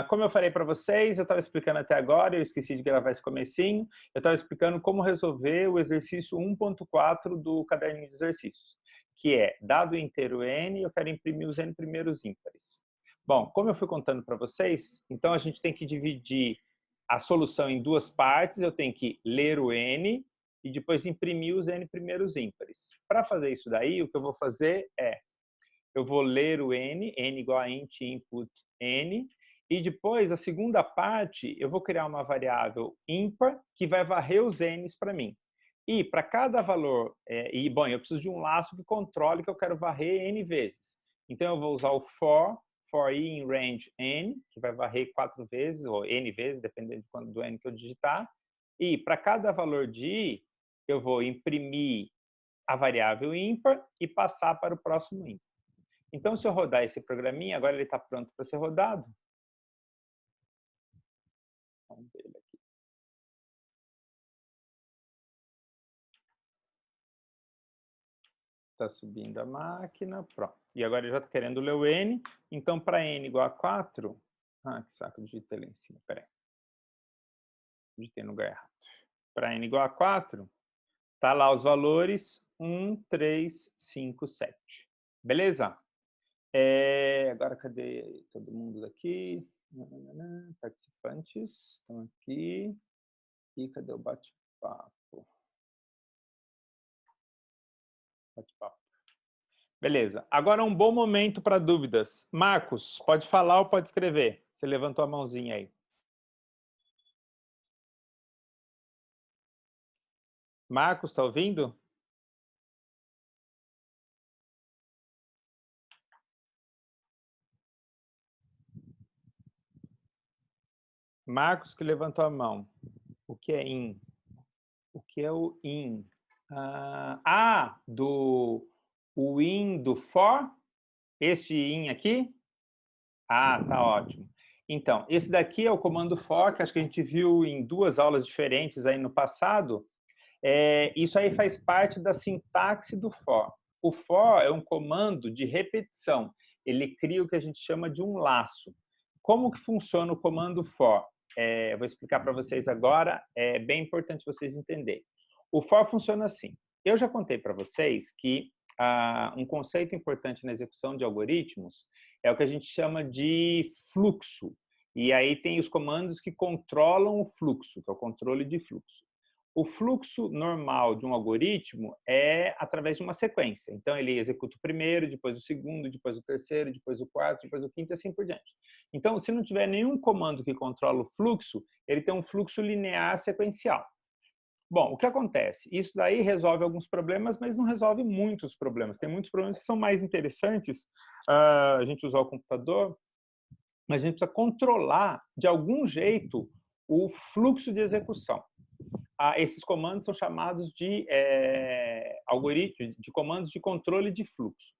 Como eu falei para vocês, eu estava explicando até agora, eu esqueci de gravar esse comecinho, eu estava explicando como resolver o exercício 1.4 do caderninho de exercícios, que é, dado o inteiro n, eu quero imprimir os n primeiros ímpares. Bom, como eu fui contando para vocês, então a gente tem que dividir a solução em duas partes, eu tenho que ler o n e depois imprimir os n primeiros ímpares. Para fazer isso daí, o que eu vou fazer é, eu vou ler o n igual a int input n, e depois, a segunda parte, eu vou criar uma variável ímpar que vai varrer os n's para mim. E para cada valor, bom, eu preciso de um laço que controle que eu quero varrer n vezes. Então, eu vou usar o for i in range n, que vai varrer 4 vezes, ou n vezes, dependendo do n que eu digitar. E para cada valor de i, eu vou imprimir a variável ímpar e passar para o próximo ímpar. Então, se eu rodar esse programinha, agora ele está pronto para ser rodado. Vamos ver ele aqui. Está subindo a máquina, pronto. E agora ele já está querendo ler o n. Então, para n igual a 4... que saco, digitei lá em cima, peraí. Digitei no lugar errado. Para n igual a 4, tá lá os valores 1, 3, 5, 7. Beleza? Agora, cadê todo mundo daqui? Participantes estão aqui. E cadê o bate-papo? Bate-papo. Beleza. Agora um bom momento para dúvidas. Marcos, pode falar ou pode escrever? Você levantou a mãozinha aí. Marcos, está ouvindo? Marcos que levantou a mão. O que é in? O que é o in? O in do for? Este in aqui? Tá ótimo. Então, esse daqui é o comando for, que acho que a gente viu em 2 aulas diferentes aí no passado. Isso aí faz parte da sintaxe do for. O for é um comando de repetição. Ele cria o que a gente chama de um laço. Como que funciona o comando for? Eu vou explicar para vocês agora, é bem importante vocês entenderem. O for funciona assim. Eu já contei para vocês que um conceito importante na execução de algoritmos é o que a gente chama de fluxo. E aí tem os comandos que controlam o fluxo, que é o controle de fluxo. O fluxo normal de um algoritmo é através de uma sequência. Então, ele executa o primeiro, depois o segundo, depois o terceiro, depois o quarto, depois o quinto e assim por diante. Então, se não tiver nenhum comando que controla o fluxo, ele tem um fluxo linear sequencial. Bom, o que acontece? Isso daí resolve alguns problemas, mas não resolve muitos problemas. Tem muitos problemas que são mais interessantes a gente usar o computador, mas a gente precisa controlar, de algum jeito, o fluxo de execução. Esses comandos são chamados de algoritmos, de comandos de controle de fluxo.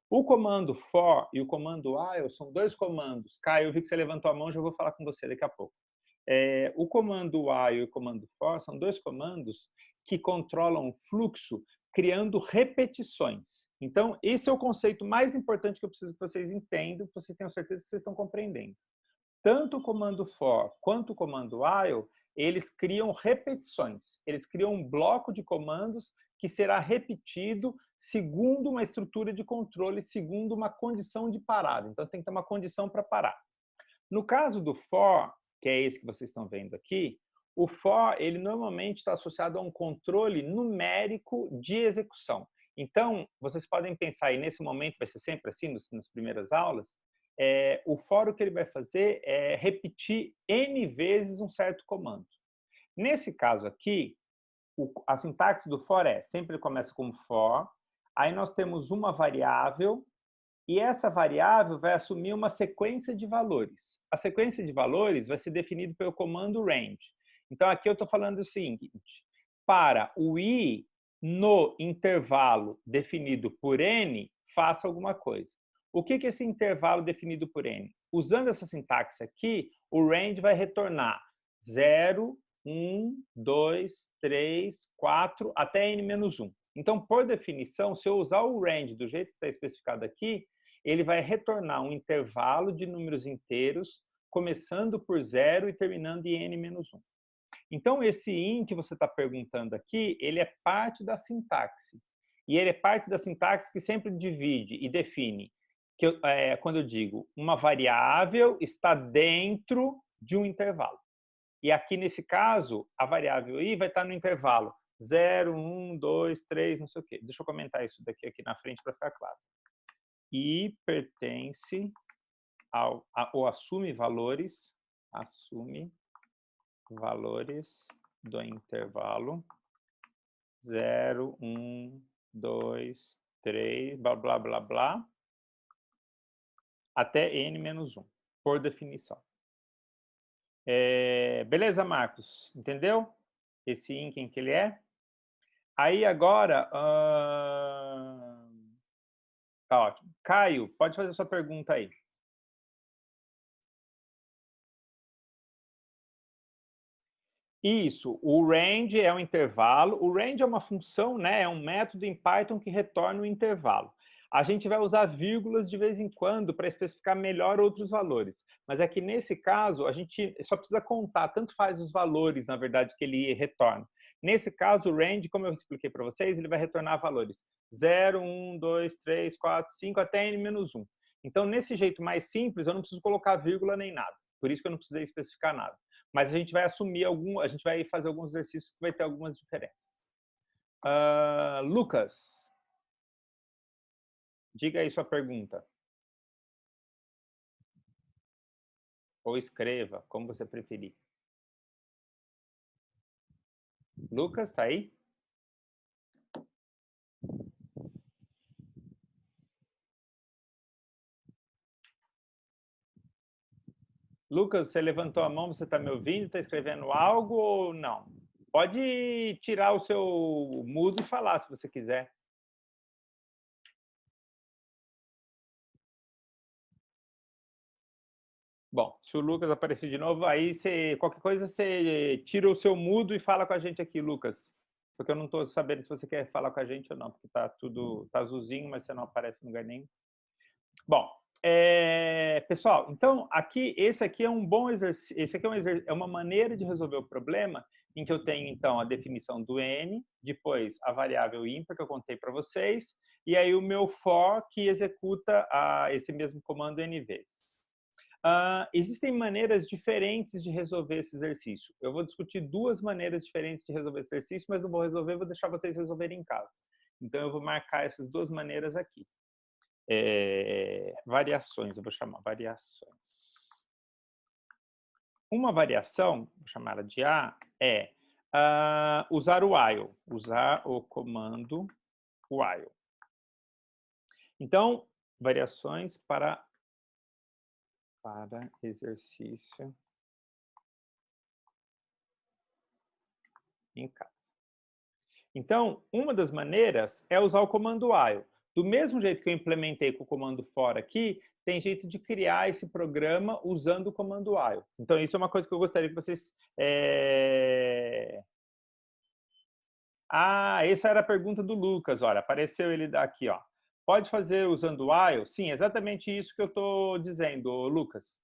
O comando for e o comando while são 2 comandos. Caio, eu vi que você levantou a mão, já vou falar com você daqui a pouco. O comando while e o comando for são 2 comandos que controlam o fluxo criando repetições. Então, esse é o conceito mais importante que eu preciso que vocês entendam, que vocês tenham certeza que vocês estão compreendendo. Tanto o comando for quanto o comando while, eles criam repetições. Eles criam um bloco de comandos que será repetido segundo uma estrutura de controle, segundo uma condição de parada. Então, tem que ter uma condição para parar. No caso do for, que é esse que vocês estão vendo aqui, o for, ele normalmente está associado a um controle numérico de execução. Então, vocês podem pensar aí, nesse momento, vai ser sempre assim, nas primeiras aulas, o for o que ele vai fazer é repetir n vezes um certo comando. Nesse caso aqui, a sintaxe do for sempre ele começa com for, aí nós temos uma variável, e essa variável vai assumir uma sequência de valores. A sequência de valores vai ser definida pelo comando range. Então, aqui eu estou falando o seguinte, para o i no intervalo definido por n, faça alguma coisa. O que é esse intervalo definido por n? Usando essa sintaxe aqui, o range vai retornar 0, 1, 2, 3, 4, até n-1. Então, por definição, se eu usar o range do jeito que está especificado aqui, ele vai retornar um intervalo de números inteiros começando por 0 e terminando em n-1. Então, esse in que você está perguntando aqui, ele é parte da sintaxe. E ele é parte da sintaxe que sempre divide e define, quando eu digo uma variável está dentro de um intervalo. E aqui, nesse caso, a variável i vai estar no intervalo 0, 1, 2, 3, não sei o quê. Deixa eu comentar isso aqui na frente para ficar claro. I pertence ou assume valores do intervalo 0, 1, 2, 3, blá, blá, blá, blá, até n-1, por definição. Beleza, Marcos? Entendeu? Esse in, quem que ele é? Aí agora... Tá ótimo. Caio, pode fazer sua pergunta aí. Isso, o range é um intervalo. O range é uma função, né? É um método em Python que retorna um intervalo. A gente vai usar vírgulas de vez em quando para especificar melhor outros valores. Mas é que nesse caso, a gente só precisa contar, tanto faz os valores, na verdade, que ele retorna. Nesse caso, o range, como eu expliquei para vocês, ele vai retornar valores 0, 1, 2, 3, 4, 5, até n-1. Então, nesse jeito mais simples, eu não preciso colocar vírgula nem nada. Por isso que eu não precisei especificar nada. Mas a gente vai assumir a gente vai fazer alguns exercícios que vai ter algumas diferenças. Lucas, diga aí sua pergunta. Ou escreva, como você preferir. Lucas, tá aí? Lucas, você levantou a mão, você está me ouvindo? Está escrevendo algo ou não? Pode tirar o seu mudo e falar, se você quiser. Bom, se o Lucas aparecer de novo, aí qualquer coisa você tira o seu mudo e fala com a gente aqui, Lucas. Porque eu não estou sabendo se você quer falar com a gente ou não, porque tá azulzinho, mas você não aparece em lugar nenhum. Bom, pessoal, então esse aqui é um bom exercício. Esse aqui é uma maneira de resolver o problema em que eu tenho então a definição do n, depois a variável ímpar que eu contei para vocês, e aí o meu for que executa esse mesmo comando n vezes. Existem maneiras diferentes de resolver esse exercício. Eu vou discutir duas maneiras diferentes de resolver esse exercício, mas não vou resolver, vou deixar vocês resolverem em casa. Então, eu vou marcar essas duas maneiras aqui. Variações, eu vou chamar variações. Uma variação, vou chamar ela de A, é usar o while, usar o comando while. Então, variações para exercício em casa. Então, uma das maneiras é usar o comando while. Do mesmo jeito que eu implementei com o comando for aqui, tem jeito de criar esse programa usando o comando while. Então, isso é uma coisa que eu gostaria que vocês... essa era a pergunta do Lucas. Olha, apareceu ele aqui, ó. Pode fazer usando o while? Sim, exatamente isso que eu estou dizendo, Lucas.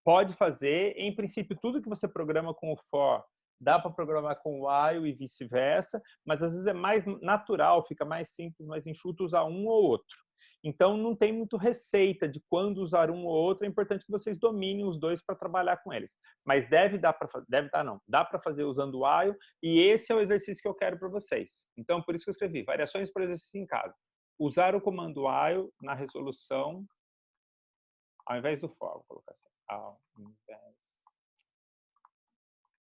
Pode fazer. Em princípio, tudo que você programa com o for dá para programar com o while e vice-versa, mas às vezes é mais natural, fica mais simples, mais enxuto usar um ou outro. Então, não tem muito receita de quando usar um ou outro, é importante que vocês dominem os dois para trabalhar com eles. Mas dá para fazer usando o while, e esse é o exercício que eu quero para vocês. Então, por isso que eu escrevi, variações por exercício em casa. Usar o comando while na resolução, ao invés do for, vou colocar assim, ao invés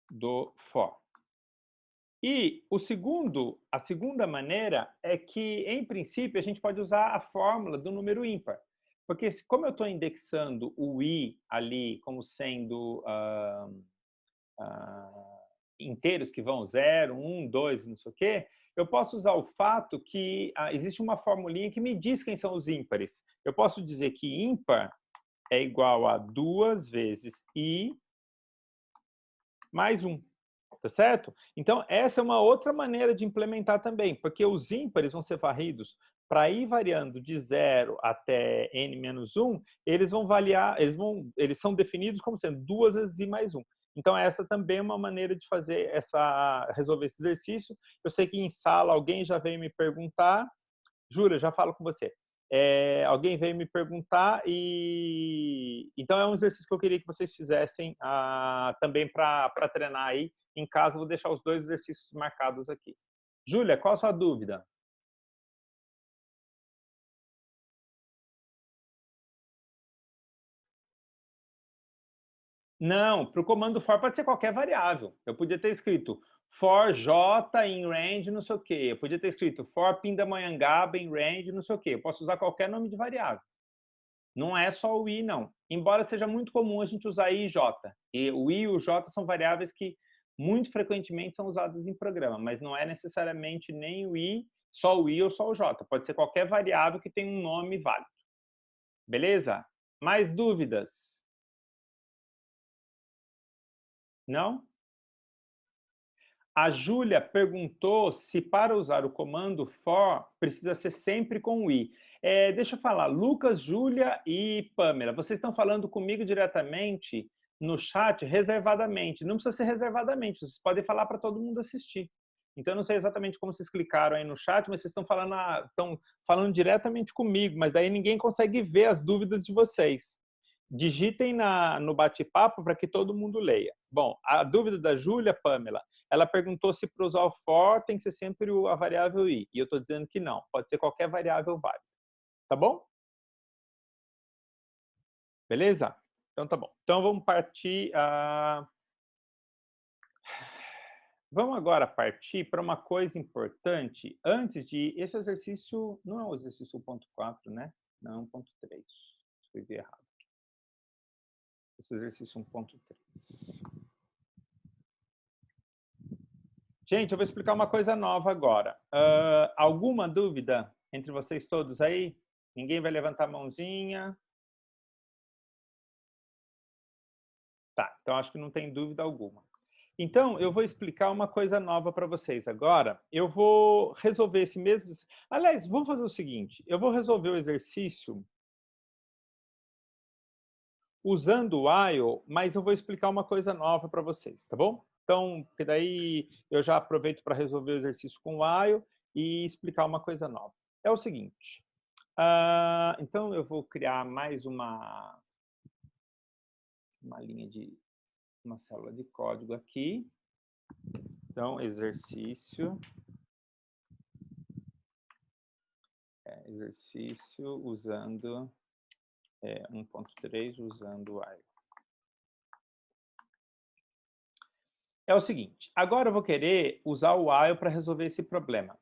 do for. E a segunda maneira é que, em princípio, a gente pode usar a fórmula do número ímpar. Porque como eu estou indexando o i ali como sendo inteiros que vão 0, 1, 2, não sei o quê, eu posso usar o fato que existe uma formulinha que me diz quem são os ímpares. Eu posso dizer que ímpar é igual a 2 vezes i mais 1. Tá certo? Então, essa é uma outra maneira de implementar também, porque os ímpares vão ser varridos para ir variando de 0 até n-1, eles vão variar, eles são definidos como sendo 2 vezes i mais 1. Então, essa também é uma maneira de fazer resolver esse exercício. Eu sei que em sala alguém já veio me perguntar. Júlia, já falo com você. Alguém veio me perguntar e então é um exercício que eu queria que vocês fizessem também para treinar aí em casa. Vou deixar os 2 exercícios marcados aqui. Júlia, qual a sua dúvida? Não, para o comando for pode ser qualquer variável. Eu podia ter escrito for j em range não sei o quê. Eu podia ter escrito for pindamonhangaba em range não sei o quê. Eu posso usar qualquer nome de variável. Não é só o i, não. Embora seja muito comum a gente usar i e j. E o i e o j são variáveis que muito frequentemente são usadas em programa, mas não é necessariamente nem o i, só o i ou só o j. Pode ser qualquer variável que tenha um nome válido. Beleza? Mais dúvidas? Não? A Júlia perguntou se para usar o comando for precisa ser sempre com o i. Deixa eu falar, Lucas, Júlia e Pamela, vocês estão falando comigo diretamente no chat reservadamente. Não precisa ser reservadamente, vocês podem falar para todo mundo assistir. Então, eu não sei exatamente como vocês clicaram aí no chat, mas vocês estão falando diretamente comigo, mas daí ninguém consegue ver as dúvidas de vocês. Digitem no bate-papo para que todo mundo leia. Bom, a dúvida da Júlia, Pamela, ela perguntou se para usar o for tem que ser sempre a variável i. E eu estou dizendo que não, pode ser qualquer variável válida. Tá bom? Beleza? Então tá bom. Então vamos partir Vamos agora partir para uma coisa importante. Antes de... Esse exercício não é o exercício 1.4, né? Não, é 1.3. Escrevi errado. Esse exercício 1.3. Gente, eu vou explicar uma coisa nova agora. Alguma dúvida entre vocês todos aí? Ninguém vai levantar a mãozinha? Tá, então acho que não tem dúvida alguma. Então, eu vou explicar uma coisa nova para vocês agora. Eu vou resolver esse mesmo... Aliás, vamos fazer o seguinte. Eu vou resolver o exercício usando o while, mas eu vou explicar uma coisa nova para vocês, tá bom? Então, porque daí eu já aproveito para resolver o exercício com o while e explicar uma coisa nova. É o seguinte. Então, eu vou criar mais uma linha de... uma célula de código aqui. Então, exercício usando 1.3, usando while. É o seguinte, agora eu vou querer usar o while para resolver esse problema.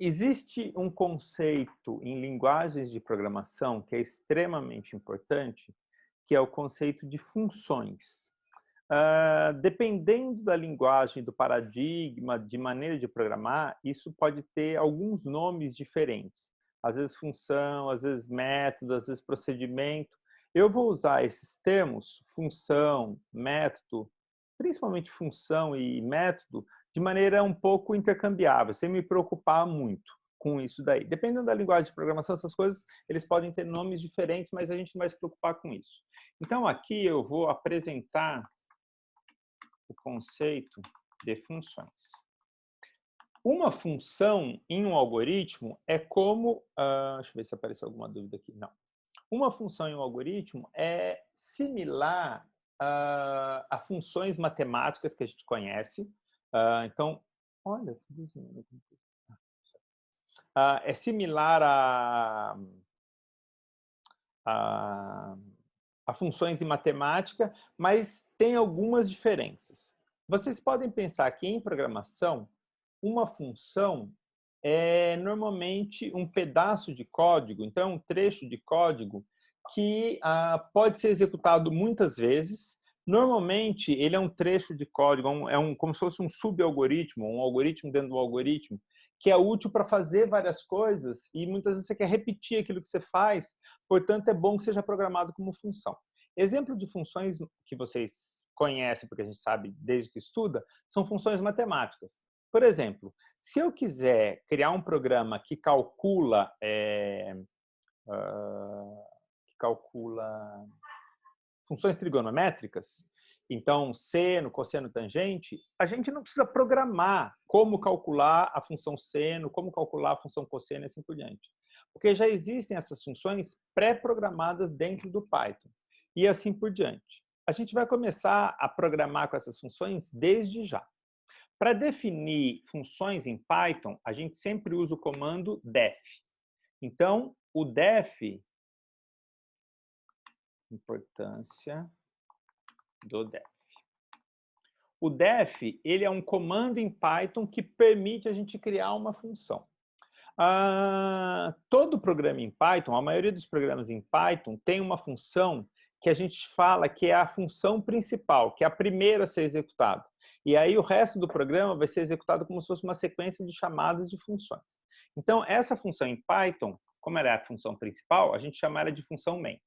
Existe um conceito em linguagens de programação que é extremamente importante, que é o conceito de funções. Dependendo da linguagem, do paradigma, de maneira de programar, isso pode ter alguns nomes diferentes. Às vezes função, às vezes método, às vezes procedimento. Eu vou usar esses termos, função, método, principalmente função e método, de maneira um pouco intercambiável, sem me preocupar muito com isso daí. Dependendo da linguagem de programação, essas coisas, eles podem ter nomes diferentes, mas a gente não vai se preocupar com isso. Então, aqui eu vou apresentar o conceito de funções. Uma função em um algoritmo é como... deixa eu ver se apareceu alguma dúvida aqui. Não. Uma função em um algoritmo é similar a funções matemáticas que a gente conhece. Então, olha... é similar a funções de matemática, mas tem algumas diferenças. Vocês podem pensar que em programação, uma função é normalmente um pedaço de código, então um trecho de código que pode ser executado muitas vezes. Normalmente, ele é um trecho de código, como se fosse um subalgoritmo, um algoritmo dentro do algoritmo, que é útil para fazer várias coisas e muitas vezes você quer repetir aquilo que você faz, portanto, é bom que seja programado como função. Exemplo de funções que vocês conhecem, porque a gente sabe desde que estuda, são funções matemáticas. Por exemplo, se eu quiser criar um programa que calcula funções trigonométricas, então seno, cosseno, tangente, a gente não precisa programar como calcular a função seno, como calcular a função cosseno e assim por diante. Porque já existem essas funções pré-programadas dentro do Python. E assim por diante. A gente vai começar a programar com essas funções desde já. Para definir funções em Python, a gente sempre usa o comando def. Então, o def, importância do def. O def, ele é um comando em Python que permite a gente criar uma função. Todo programa em Python, a maioria dos programas em Python, tem uma função que a gente fala que é a função principal, que é a primeira a ser executada. E aí o resto do programa vai ser executado como se fosse uma sequência de chamadas de funções. Então, essa função em Python, como ela é a função principal, a gente chama ela de função main.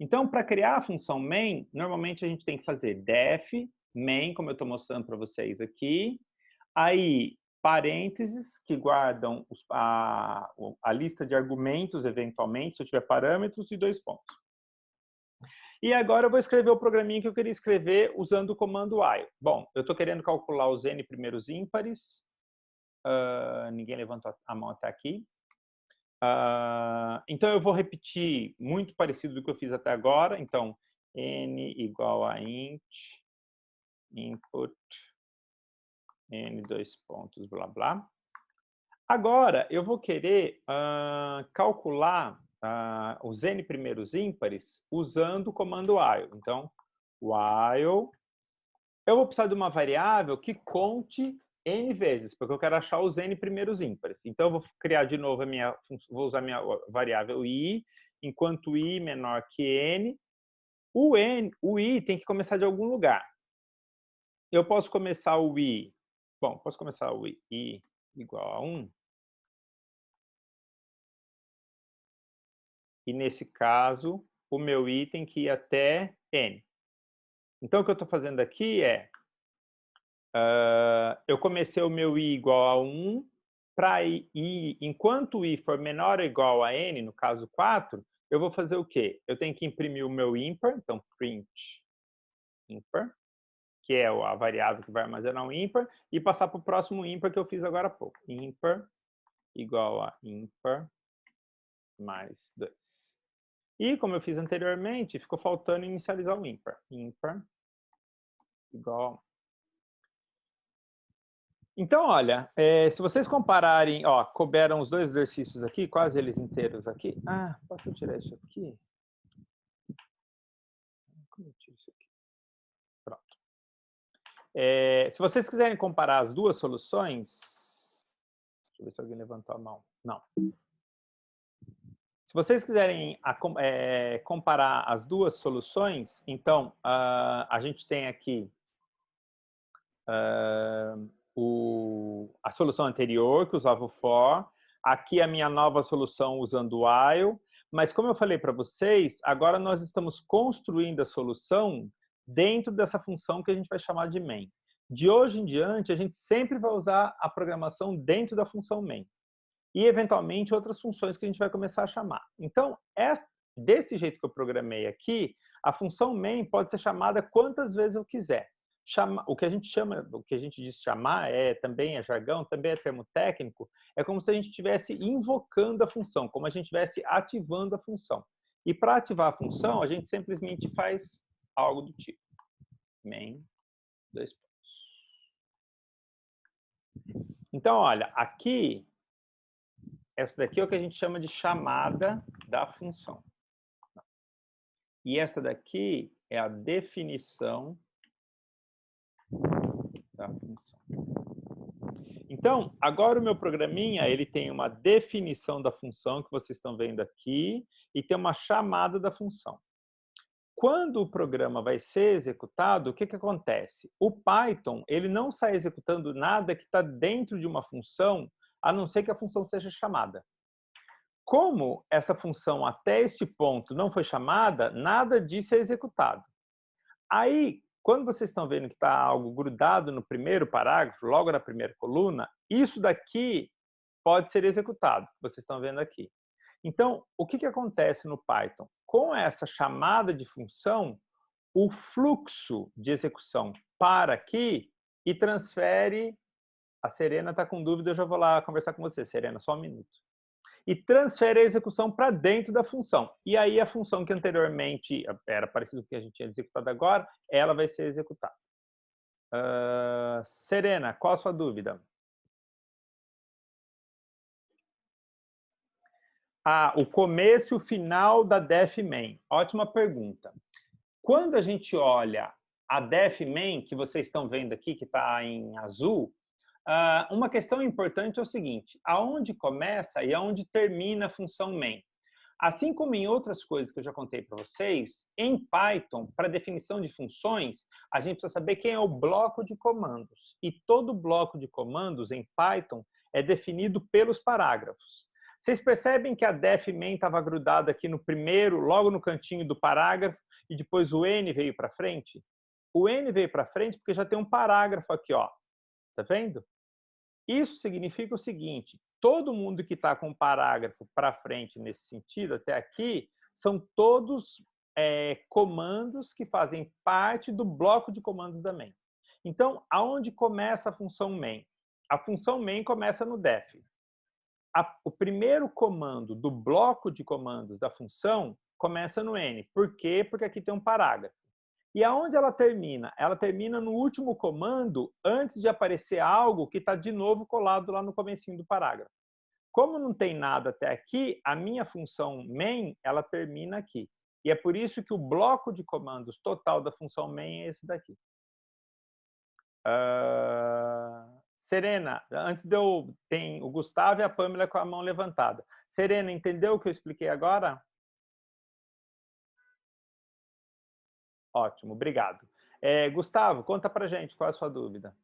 Então, para criar a função main, normalmente a gente tem que fazer def main, como eu estou mostrando para vocês aqui. Aí, parênteses, que guardam a lista de argumentos, eventualmente, se eu tiver parâmetros, e 2 pontos. E agora eu vou escrever o programinha que eu queria escrever usando o comando while. Bom, eu estou querendo calcular os n primeiros ímpares. Ninguém levantou a mão até aqui. Então, eu vou repetir muito parecido do que eu fiz até agora. Então, n igual a int, input, n 2 pontos, blá, blá. Agora, eu vou querer calcular os n primeiros ímpares usando o comando while. Então, while, eu vou precisar de uma variável que conte n vezes, porque eu quero achar os n primeiros ímpares. Então, eu vou criar de novo vou usar a minha variável i, enquanto i menor que n. O i tem que começar de algum lugar. Eu posso começar o i, posso começar o i igual a 1. E, nesse caso, o meu i tem que ir até n. Então, o que eu estou fazendo aqui é, eu comecei o meu i igual a 1, para i, enquanto o i for menor ou igual a n, no caso 4, eu vou fazer o quê? Eu tenho que imprimir o meu ímpar, então print ímpar, que é a variável que vai armazenar o ímpar, e passar para o próximo ímpar que eu fiz agora há pouco. Ímpar igual a ímpar mais 2. E, como eu fiz anteriormente, ficou faltando inicializar o ímpar. Ímpar igual a 1. Então, olha, se vocês compararem, couberam os 2 exercícios aqui, quase eles inteiros aqui. Posso tirar isso aqui? Como eu tiro isso aqui? Pronto. Se vocês quiserem comparar as duas soluções, deixa eu ver se alguém levantou a mão. Não. Se vocês quiserem comparar as duas soluções, então, a gente tem aqui a solução anterior, que usava o for, aqui a minha nova solução usando o while, mas como eu falei para vocês, agora nós estamos construindo a solução dentro dessa função que a gente vai chamar de main. De hoje em diante, a gente sempre vai usar a programação dentro da função main. E, eventualmente, outras funções que a gente vai começar a chamar. Então, desse jeito que eu programei aqui, a função main pode ser chamada quantas vezes eu quiser. O que a gente diz chamar também é jargão, também é termo técnico, é como se a gente estivesse invocando a função, como a gente estivesse ativando a função. E para ativar a função, a gente simplesmente faz algo do tipo main, 2 pontos. Então, olha, aqui, essa daqui é o que a gente chama de chamada da função. E essa daqui é a definição da função. Então, agora o meu programinha, ele tem uma definição da função, que vocês estão vendo aqui, e tem uma chamada da função. Quando o programa vai ser executado, o que acontece? O Python, ele não sai executando nada que está dentro de uma função, a não ser que a função seja chamada. Como essa função até este ponto não foi chamada, nada disso é executado. Aí, quando vocês estão vendo que está algo grudado no primeiro parágrafo, logo na primeira coluna, isso daqui pode ser executado, vocês estão vendo aqui. Então, o que acontece no Python? Com essa chamada de função, o fluxo de execução para aqui e transfere... A Serena está com dúvida, eu já vou lá conversar com você, Serena, só um minuto. E transfere a execução para dentro da função. E aí a função que anteriormente era parecida com o que a gente tinha executado agora, ela vai ser executada. Serena, qual a sua dúvida? O começo e o final da def main. Ótima pergunta. Quando a gente olha a def main, que vocês estão vendo aqui, que está em azul, uma questão importante é o seguinte: aonde começa e aonde termina a função main? Assim como em outras coisas que eu já contei para vocês, em Python, para definição de funções, a gente precisa saber quem é o bloco de comandos. E todo bloco de comandos em Python é definido pelos parágrafos. Vocês percebem que a def main estava grudada aqui no primeiro, logo no cantinho do parágrafo, e depois o N veio para frente? O N veio para frente porque já tem um parágrafo aqui, ó. Tá vendo? Isso significa o seguinte: todo mundo que está com o parágrafo para frente nesse sentido, até aqui, são todos comandos que fazem parte do bloco de comandos da main. Então, aonde começa a função main? A função main começa no def. O primeiro comando do bloco de comandos da função começa no N. Por quê? Porque aqui tem um parágrafo. E aonde ela termina? Ela termina no último comando, antes de aparecer algo que está de novo colado lá no comecinho do parágrafo. Como não tem nada até aqui, a minha função main, ela termina aqui. E é por isso que o bloco de comandos total da função main é esse daqui. Serena, antes de eu... Tem o Gustavo e a Pamela com a mão levantada. Serena, entendeu o que eu expliquei agora? Ótimo, obrigado. Gustavo, conta pra gente, qual é a sua dúvida?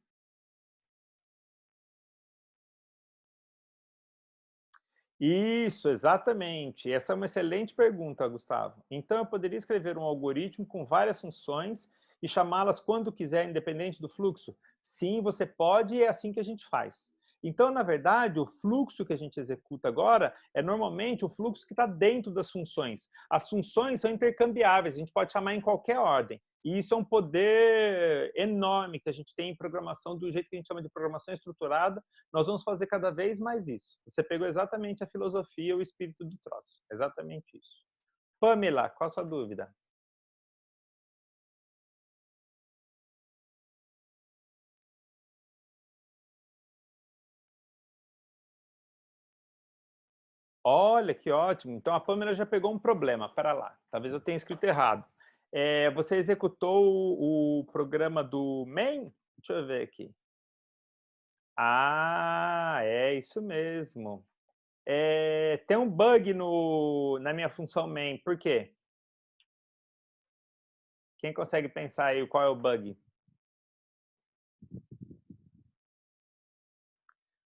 Isso, exatamente. Essa é uma excelente pergunta, Gustavo. Então, eu poderia escrever um algoritmo com várias funções e chamá-las quando quiser, independente do fluxo? Sim, você pode, e é assim que a gente faz. Então, na verdade, o fluxo que a gente executa agora é normalmente o fluxo que está dentro das funções. As funções são intercambiáveis, a gente pode chamar em qualquer ordem. E isso é um poder enorme que a gente tem em programação, do jeito que a gente chama de programação estruturada. Nós vamos fazer cada vez mais isso. Você pegou exatamente a filosofia, o espírito do troço. Exatamente isso. Pamela, qual a sua dúvida? Olha, que ótimo. Então, a Pamela já pegou um problema. Para lá. Talvez eu tenha escrito errado. Você executou o programa do main? Deixa eu ver aqui. É isso mesmo. Tem um bug na minha função main. Por quê? Quem consegue pensar aí qual é o bug?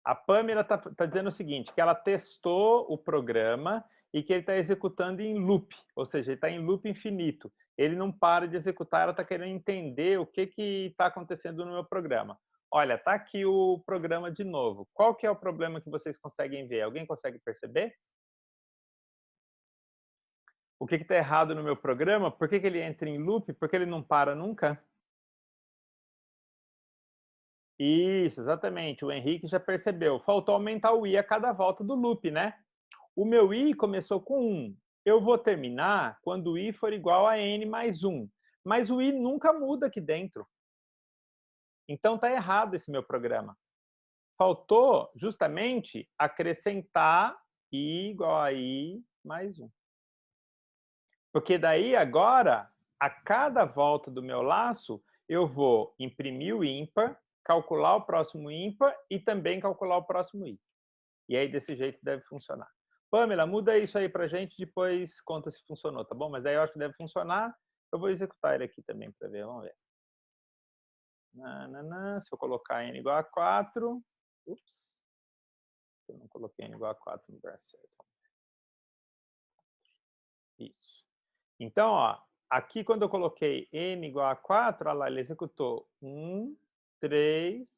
A Pamela está dizendo o seguinte, que ela testou o programa e que ele está executando em loop, ou seja, ele está em loop infinito. Ele não para de executar, ela está querendo entender o que está acontecendo no meu programa. Olha, está aqui o programa de novo. Qual que é o problema que vocês conseguem ver? Alguém consegue perceber? O que está errado no meu programa? Por que ele entra em loop? Porque ele não para nunca? Isso, exatamente. O Henrique já percebeu. Faltou aumentar o i a cada volta do loop, né? O meu i começou com 1. Eu vou terminar quando o i for igual a n mais 1. Mas o i nunca muda aqui dentro. Então está errado esse meu programa. Faltou justamente acrescentar i igual a i mais 1. Porque daí agora, a cada volta do meu laço, eu vou imprimir o ímpar, calcular o próximo ímpar e também calcular o próximo i. E aí desse jeito deve funcionar. Pamela, muda isso aí pra gente, depois conta se funcionou, tá bom? Mas aí eu acho que deve funcionar. Eu vou executar ele aqui também para ver, vamos ver. Se eu colocar n igual a 4... Ups. Eu não coloquei n igual a 4 no lugar certo. Isso. Então, ó, aqui quando eu coloquei n igual a 4, olha lá, ele executou 1, 3,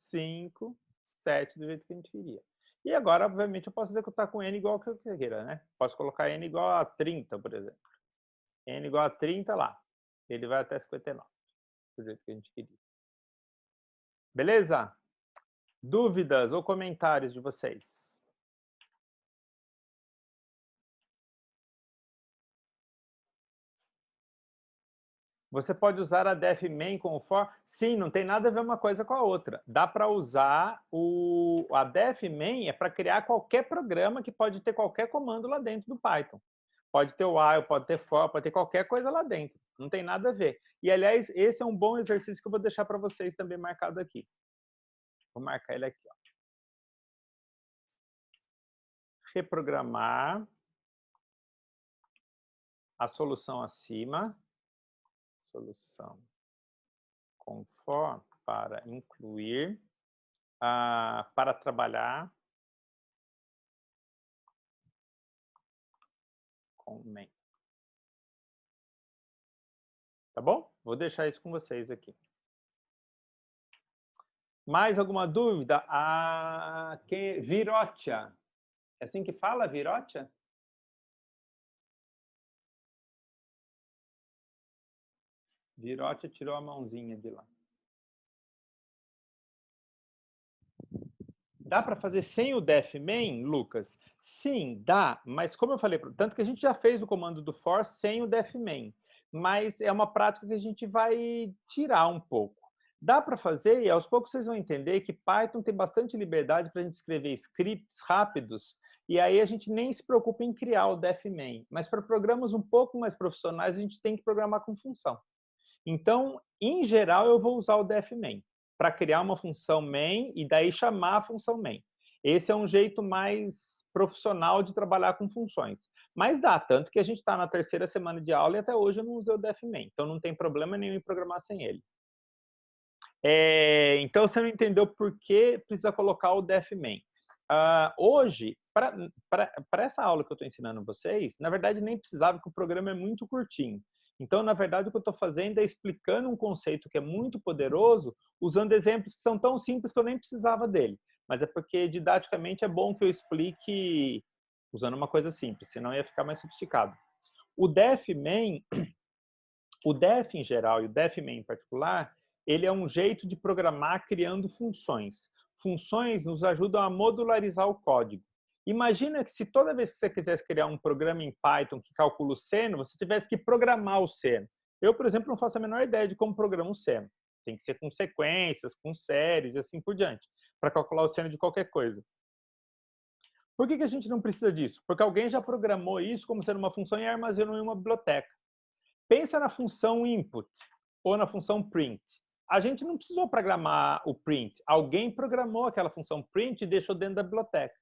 5, 7, do jeito que a gente queria. E agora, obviamente, eu posso executar com n igual que eu queira, né? Posso colocar n igual a 30, por exemplo. N igual a 30 lá. Ele vai até 59, do jeito que a gente queria. Beleza? Dúvidas ou comentários de vocês? Você pode usar a def-main com o for? Sim, não tem nada a ver uma coisa com a outra. Dá para usar a def-main é para criar qualquer programa que pode ter qualquer comando lá dentro do Python. Pode ter o while, pode ter for, pode ter qualquer coisa lá dentro. Não tem nada a ver. E, aliás, esse é um bom exercício que eu vou deixar para vocês também marcado aqui. Vou marcar ele aqui. Ó. Reprogramar a solução acima. Solução com for para incluir, para trabalhar com main. Tá bom? Vou deixar isso com vocês aqui. Mais alguma dúvida? Virotia. É assim que fala, Virotia? Virotia tirou a mãozinha de lá. Dá para fazer sem o def-main, Lucas? Sim, dá, mas como eu falei, tanto que a gente já fez o comando do for sem o def-main, mas é uma prática que a gente vai tirar um pouco. Dá para fazer e aos poucos vocês vão entender que Python tem bastante liberdade para a gente escrever scripts rápidos e aí a gente nem se preocupa em criar o def-main, mas para programas um pouco mais profissionais a gente tem que programar com função. Então, em geral, eu vou usar o def-main para criar uma função main e daí chamar a função main. Esse é um jeito mais profissional de trabalhar com funções. Mas dá, tanto que a gente está na terceira semana de aula e até hoje eu não usei o def-main. Então, não tem problema nenhum em programar sem ele. Então, você não entendeu por que precisa colocar o def-main. Hoje, para essa aula que eu estou ensinando vocês, na verdade, nem precisava, porque o programa é muito curtinho. Então, na verdade, o que eu estou fazendo é explicando um conceito que é muito poderoso, usando exemplos que são tão simples que eu nem precisava dele. Mas é porque, didaticamente, é bom que eu explique usando uma coisa simples, senão ia ficar mais sofisticado. O def-main, o def em geral e o def-main em particular, ele é um jeito de programar criando funções. Funções nos ajudam a modularizar o código. Imagina que se toda vez que você quisesse criar um programa em Python que calcula o seno, você tivesse que programar o seno. Eu, por exemplo, não faço a menor ideia de como programa um seno. Tem que ser com sequências, com séries e assim por diante, para calcular o seno de qualquer coisa. Por que a gente não precisa disso? Porque alguém já programou isso como sendo uma função e armazenou em uma biblioteca. Pensa na função input ou na função print. A gente não precisou programar o print. Alguém programou aquela função print e deixou dentro da biblioteca.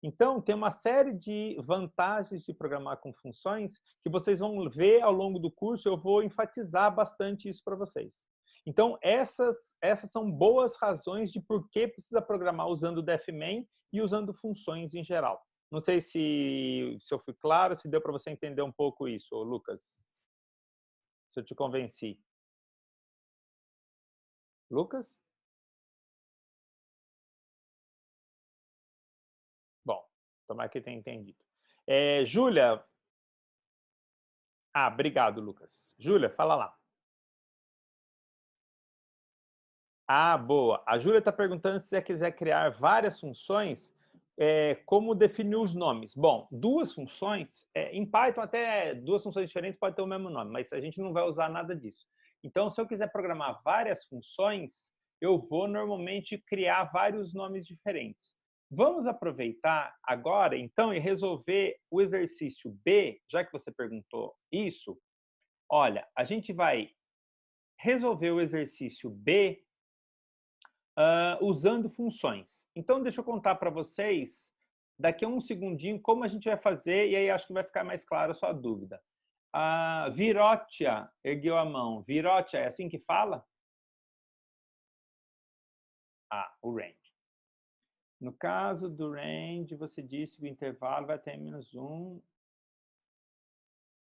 Então, tem uma série de vantagens de programar com funções que vocês vão ver ao longo do curso. Eu vou enfatizar bastante isso para vocês. Então, essas são boas razões de por que precisa programar usando o def-main e usando funções em geral. Não sei se eu fui claro, se deu para você entender um pouco isso, Lucas. Se eu te convenci. Lucas? Bom, tomara que tenha entendido. Júlia. Obrigado, Lucas. Júlia, fala lá. Boa. A Júlia está perguntando se você quiser criar várias funções, como definir os nomes. Bom, duas funções, em Python até duas funções diferentes podem ter o mesmo nome, mas a gente não vai usar nada disso. Então, se eu quiser programar várias funções, eu vou normalmente criar vários nomes diferentes. Vamos aproveitar agora, então, e resolver o exercício B, já que você perguntou isso. Olha, a gente vai resolver o exercício B usando funções. Então, deixa eu contar para vocês, daqui a um segundinho, como a gente vai fazer, e aí acho que vai ficar mais clara a sua dúvida. Virotia ergueu a mão. Virotia, é assim que fala? O range. No caso do range, você disse que o intervalo vai até -1.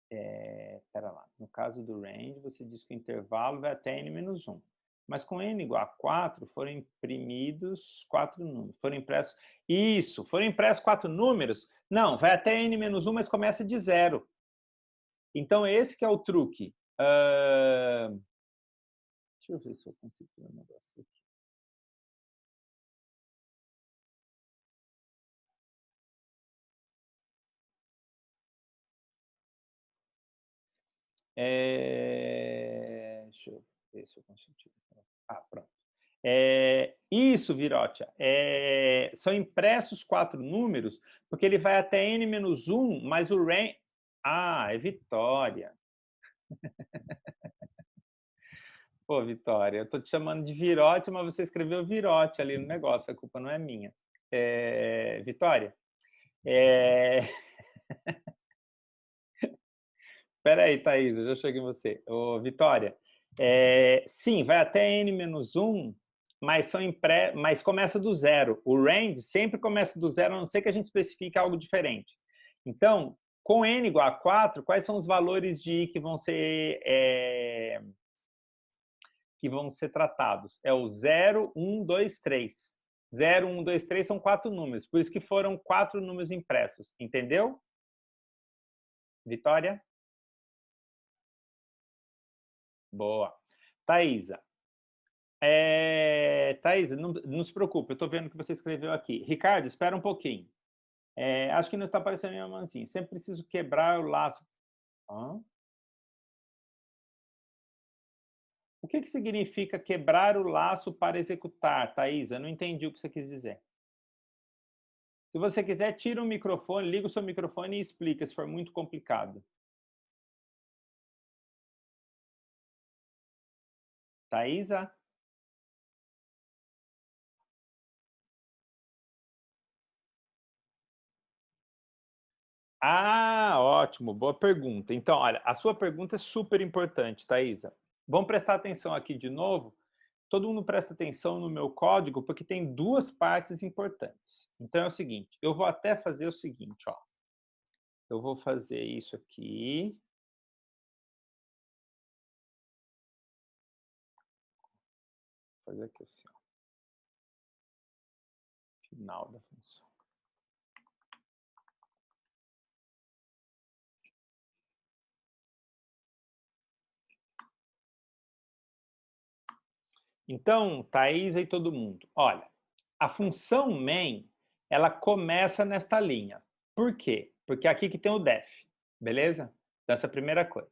Pera lá. No caso do range, você diz que o intervalo vai até n-1. Mas com n igual a 4, foram imprimidos 4 números. Foram impressos... Isso! Foram impressos 4 números? Não, vai até n-1, mas começa de 0. Então, esse que é o truque. Deixa eu ver se eu consigo ver um negócio aqui. Deixa eu ver se eu consigo. Pronto. Isso, Virotia. São impressos 4 números, porque ele vai até n-1, mas o range... é Vitória. Pô, Vitória, eu tô te chamando de Virote, mas você escreveu Virote ali no negócio, a culpa não é minha. Vitória, Espera aí, Thaís, eu já cheguei em você. Vitória, sim, vai até n-1, mas começa do 0. O range sempre começa do 0, a não ser que a gente especifique algo diferente. Então, com n igual a 4, quais são os valores de i que vão ser tratados? É o 0, 1, 2, 3. 0, 1, 2, 3 são 4 números, por isso que foram 4 números impressos. Entendeu? Vitória? Boa. Thaísa. Thaísa, não se preocupe, eu estou vendo o que você escreveu aqui. Ricardo, espera um pouquinho. Acho que não está aparecendo a minha mãozinha. Sempre preciso quebrar o laço. O que significa quebrar o laço para executar, Thaísa? Eu não entendi o que você quis dizer. Se você quiser, tira o microfone, liga o seu microfone e explica, se for muito complicado. Thaísa? Ótimo, boa pergunta. Então, olha, a sua pergunta é super importante, Thaísa. Vamos prestar atenção aqui de novo. Todo mundo presta atenção no meu código, porque tem 2 partes importantes. Então, é o seguinte, eu vou até fazer o seguinte, ó. Eu vou fazer isso aqui. Vou fazer aqui assim, ó. Final da função. Então, Thaís e todo mundo, olha, a função main, ela começa nesta linha. Por quê? Porque é aqui que tem o def, beleza? Então, essa é a primeira coisa.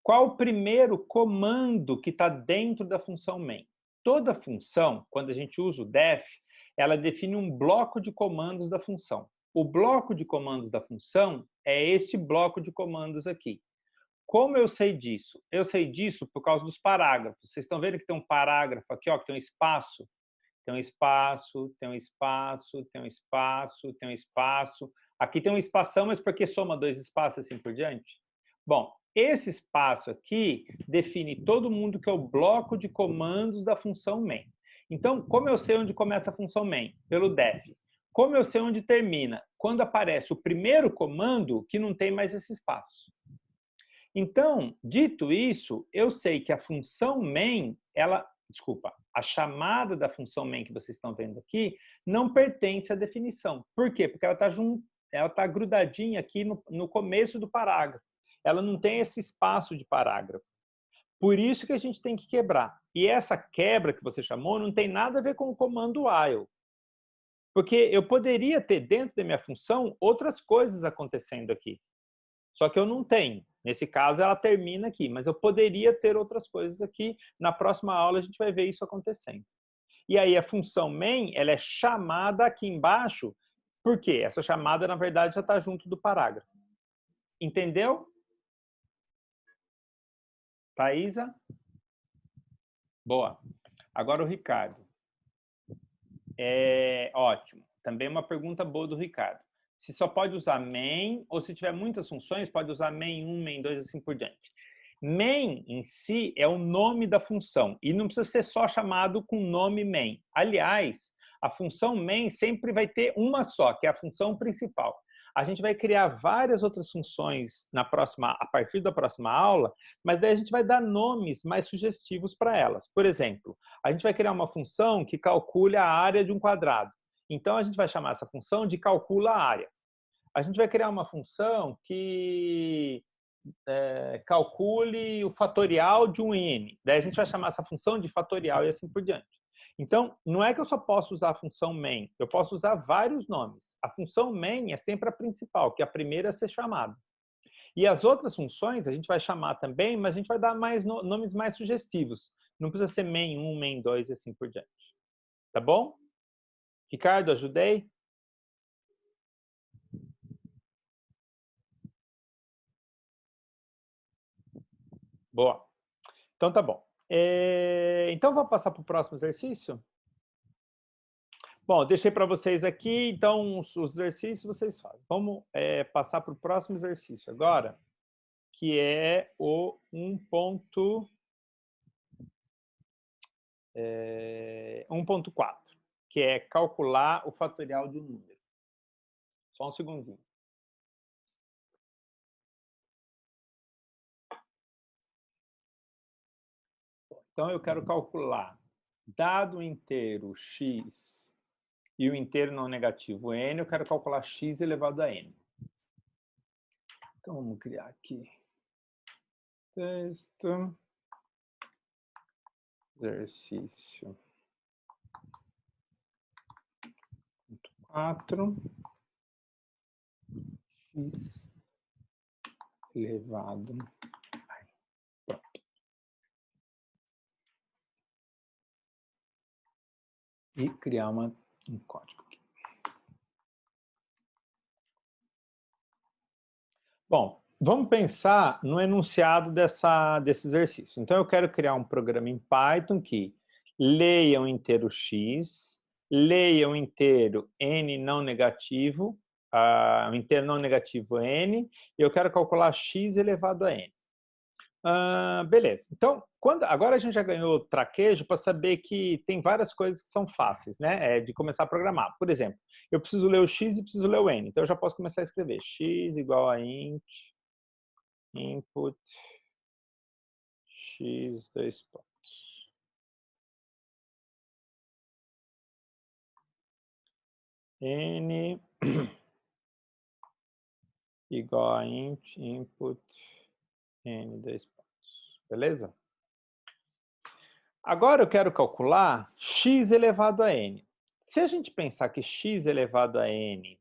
Qual o primeiro comando que está dentro da função main? Toda função, quando a gente usa o def, ela define um bloco de comandos da função. O bloco de comandos da função é este bloco de comandos aqui. Como eu sei disso? Eu sei disso por causa dos parágrafos. Vocês estão vendo que tem um parágrafo aqui, ó, que tem um espaço? Tem um espaço, tem um espaço, tem um espaço, tem um espaço. Aqui tem um espação, mas por que soma 2 espaços assim por diante? Bom, esse espaço aqui define todo mundo que é o bloco de comandos da função main. Então, como eu sei onde começa a função main? Pelo def. Como eu sei onde termina? Quando aparece o primeiro comando que não tem mais esse espaço. Então, dito isso, eu sei que a função main, a chamada da função main que vocês estão vendo aqui, não pertence à definição. Por quê? Porque ela tá grudadinha aqui no começo do parágrafo. Ela não tem esse espaço de parágrafo. Por isso que a gente tem que quebrar. E essa quebra que você chamou não tem nada a ver com o comando while. Porque eu poderia ter dentro da minha função outras coisas acontecendo aqui. Só que eu não tenho. Nesse caso, ela termina aqui, mas eu poderia ter outras coisas aqui. Na próxima aula, a gente vai ver isso acontecendo. E aí, a função main, ela é chamada aqui embaixo, por quê? Essa chamada, na verdade, já está junto do parágrafo. Entendeu? Thaísa? Boa. Agora o Ricardo. Ótimo. Também uma pergunta boa do Ricardo. Se só pode usar main, ou se tiver muitas funções, pode usar main 1, main 2, assim por diante. Main, em si, é o nome da função, e não precisa ser só chamado com nome main. Aliás, a função main sempre vai ter uma só, que é a função principal. A gente vai criar várias outras funções a partir da próxima aula, mas daí a gente vai dar nomes mais sugestivos para elas. Por exemplo, a gente vai criar uma função que calcule a área de um quadrado. Então, a gente vai chamar essa função de calcula a área. A gente vai criar uma função que calcule o fatorial de um n. Daí a gente vai chamar essa função de fatorial e assim por diante. Então, não é que eu só posso usar a função main, eu posso usar vários nomes. A função main é sempre a principal, que é a primeira a ser chamada. E as outras funções a gente vai chamar também, mas a gente vai dar nomes mais sugestivos. Não precisa ser main 1, main 2 e assim por diante. Tá bom? Ricardo, ajudei? Boa. Então tá bom. Então vamos passar para o próximo exercício? Bom, deixei para vocês aqui, então os exercícios vocês fazem. Vamos passar para o próximo exercício agora, que é o 1.4, que é calcular o fatorial de um número. Só um segundinho. Então, eu quero calcular, dado o inteiro x e o inteiro não negativo n, eu quero calcular x elevado a n. Então, vamos criar aqui. Texto. Exercício 4. X elevado. Pronto. E criar um código aqui. Bom, vamos pensar no enunciado desse exercício. Então, eu quero criar um programa em Python que leia o inteiro x, leia o inteiro n não negativo, o inteiro não negativo n, e eu quero calcular x elevado a n. Beleza. Então, agora a gente já ganhou traquejo para saber que tem várias coisas que são fáceis, né? De começar a programar. Por exemplo, eu preciso ler o x e preciso ler o n. Então, eu já posso começar a escrever x igual a int input x 2 pontos. N igual a int input n 2 pontos. Beleza? Agora eu quero calcular x elevado a n. Se a gente pensar que x elevado a n...